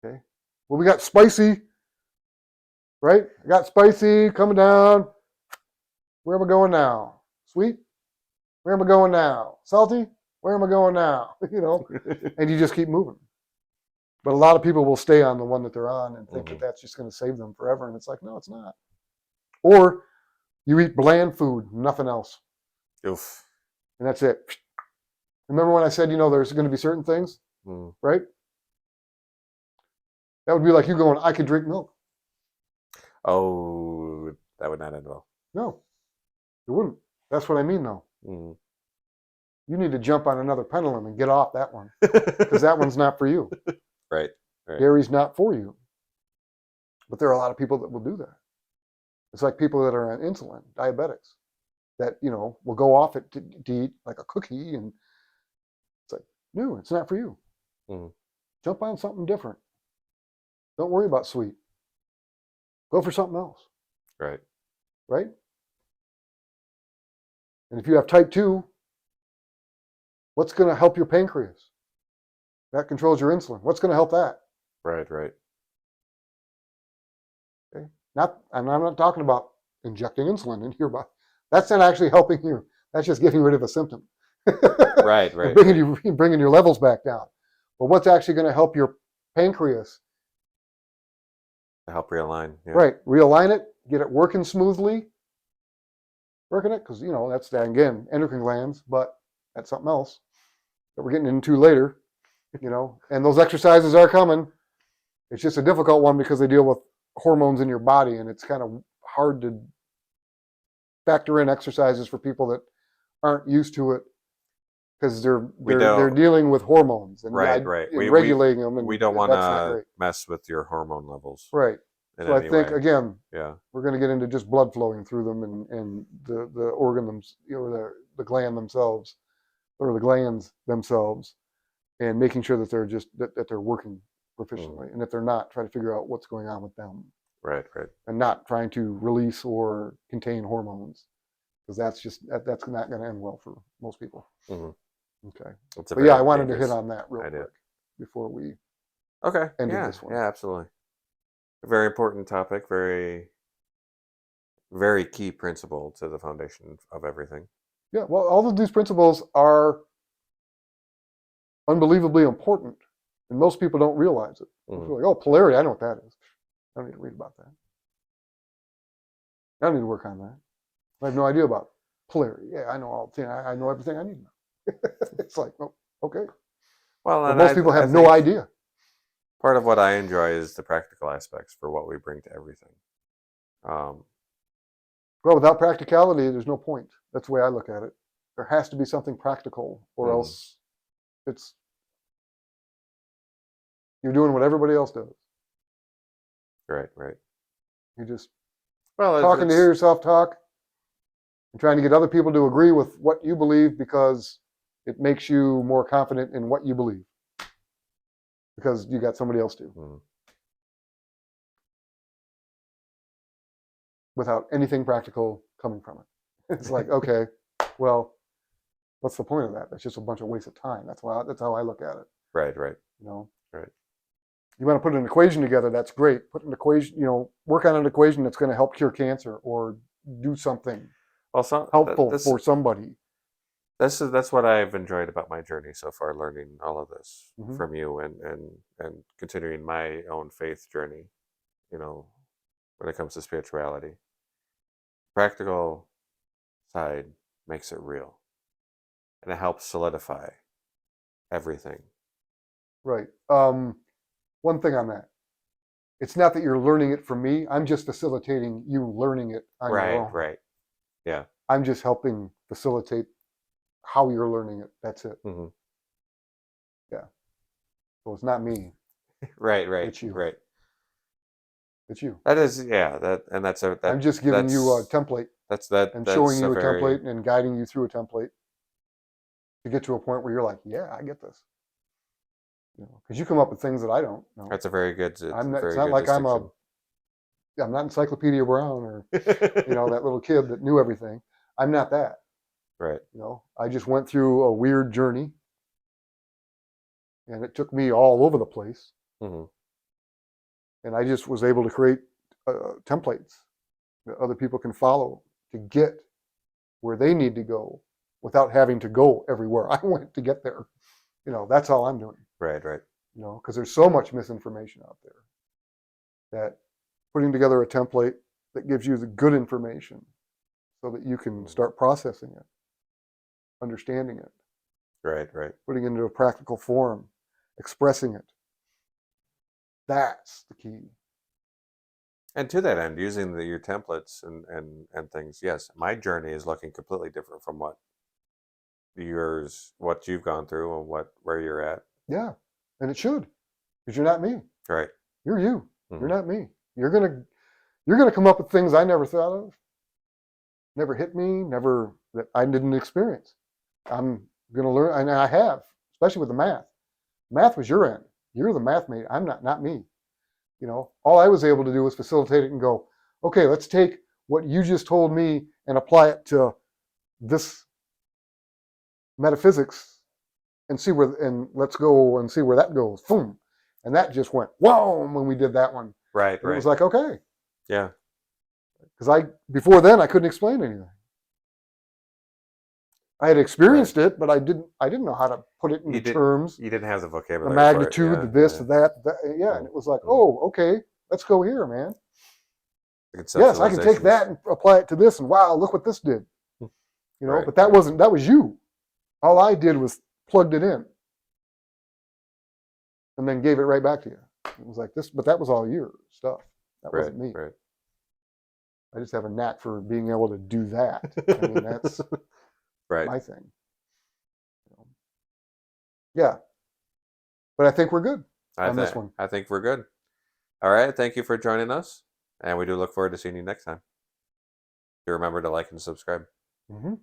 Okay. Well, we got spicy, right? I got spicy coming down. Where am I going now? Sweet? Where am I going now? Salty? Where am I going now? And you just keep moving. But a lot of people will stay on the one that they're on and think that that's just going to save them forever. And it's like, no, it's not. Or you eat bland food, nothing else. Oof. And that's it. Remember when I said, there's going to be certain things, right? That would be like you going, I could drink milk. Oh, that would not end well. No, it wouldn't. That's what I mean, though. You need to jump on another pendulum and get off that one because that one's not for you. Right. Dairy's not for you. But there are a lot of people that will do that. It's like people that are on insulin, diabetics, that, will go off it to eat like a cookie. And it's like, no, it's not for you. Jump on something different. Don't worry about sweet. Go for something else. Right. Right? And if you have type 2, what's going to help your pancreas? That controls your insulin. What's going to help that? Right. Okay. I'm not talking about injecting insulin in your body. That's not actually helping you. That's just getting rid of a symptom. Right. Bringing your levels back down. But what's actually going to help your pancreas? To help realign. Yeah. Right. Realign it, get it working smoothly. Working it, because, that's, again, endocrine glands, but that's something else that we're getting into later. And those exercises are coming. It's just a difficult one because they deal with hormones in your body, and it's kind of hard to factor in exercises for people that aren't used to it because they're dealing with hormones and right. And regulating them. And we don't want to mess with your hormone levels. Right. So I think again, yeah, we're going to get into just blood flowing through them and the organ the gland themselves or the glands themselves. And making sure that they're that they're working proficiently, and if they're not, try to figure out what's going on with them. Right. And not trying to release or contain hormones, because that's not going to end well for most people. Okay. But yeah, I wanted to hit on that real quick before we ended this one. Yeah, absolutely. A very important topic, very, very key principle to the foundation of everything. Yeah, well, all of these principles are unbelievably important, and most people don't realize it. They're like, oh, polarity, I know what that is. I don't need to read about that. I don't need to work on that. I have no idea about polarity. Yeah, I know all the things. I know everything I need to know. It's like, oh, okay. Well, but most people have no idea. Part of what I enjoy is the practical aspects for what we bring to everything. Well, without practicality, there's no point. That's the way I look at it. There has to be something practical, or else you're doing what everybody else does. Right. You're just talking to hear yourself talk and trying to get other people to agree with what you believe because it makes you more confident in what you believe because you got somebody else to. Without anything practical coming from it. It's like, okay, well, what's the point of that? That's just a bunch of waste of time. That's how I look at it. Right. Right. You want to put an equation together, that's great. Put an equation, work on an equation that's going to help cure cancer or do something helpful for somebody. That's what I've enjoyed about my journey so far, learning all of this from you and continuing my own faith journey, when it comes to spirituality. Practical side makes it real. and it helps solidify everything. Right. One thing on that. It's not that you're learning it from me. I'm just facilitating you learning it on your own. Right. Yeah. I'm just helping facilitate how you're learning it. That's it. Mm-hmm. Yeah. So it's not me. Right. It's you. Right. It's you. That is, yeah. That's I'm just giving you a template and showing you a template and guiding you through a template to get to a point where you're like, yeah, I get this. Because you come up with things that I don't know. That's a very good. It's not like I'm not Encyclopedia Brown or that little kid that knew everything. I'm not that. Right. I just went through a weird journey, and it took me all over the place. Mm-hmm. And I just was able to create templates that other people can follow to get where they need to go without having to go everywhere I went to get there. That's all I'm doing. Right. Because there's so much misinformation out there that putting together a template that gives you the good information so that you can start processing it, understanding it. Right. Putting it into a practical form, expressing it. That's the key. And to that end, using your templates and things, yes, my journey is looking completely different from what you've gone through and where you're at. Yeah, and it should, because you're not me. Right. You're you. Mm-hmm. You're not me. You're gonna come up with things I never thought of, never hit me, never that I didn't experience. I'm gonna learn, and I have, especially with the math. Math was your end. You're the math mate. I'm not me. All I was able to do was facilitate it and go, okay, let's take what you just told me and apply it to this metaphysics and let's go and see where that goes. Boom. And that just went, whoa, when we did that one. Right. It was like, okay. Yeah. Because before then I couldn't explain anything. I had experienced it, but I didn't know how to put it into terms. You didn't have the vocabulary. The magnitude, that. Yeah. And it was like, oh, okay, let's go here, man. Yes, I can take that and apply it to this, and wow, look what this did. But that was you. All I did was plugged it in and then gave it right back to you. It was like this, but that was all your stuff. That wasn't me. Right. I just have a knack for being able to do that. I mean, that's my thing. Yeah. But I think we're good on this one. I think we're good. All right. Thank you for joining us. And we do look forward to seeing you next time. Do remember to like and subscribe. Mm-hmm.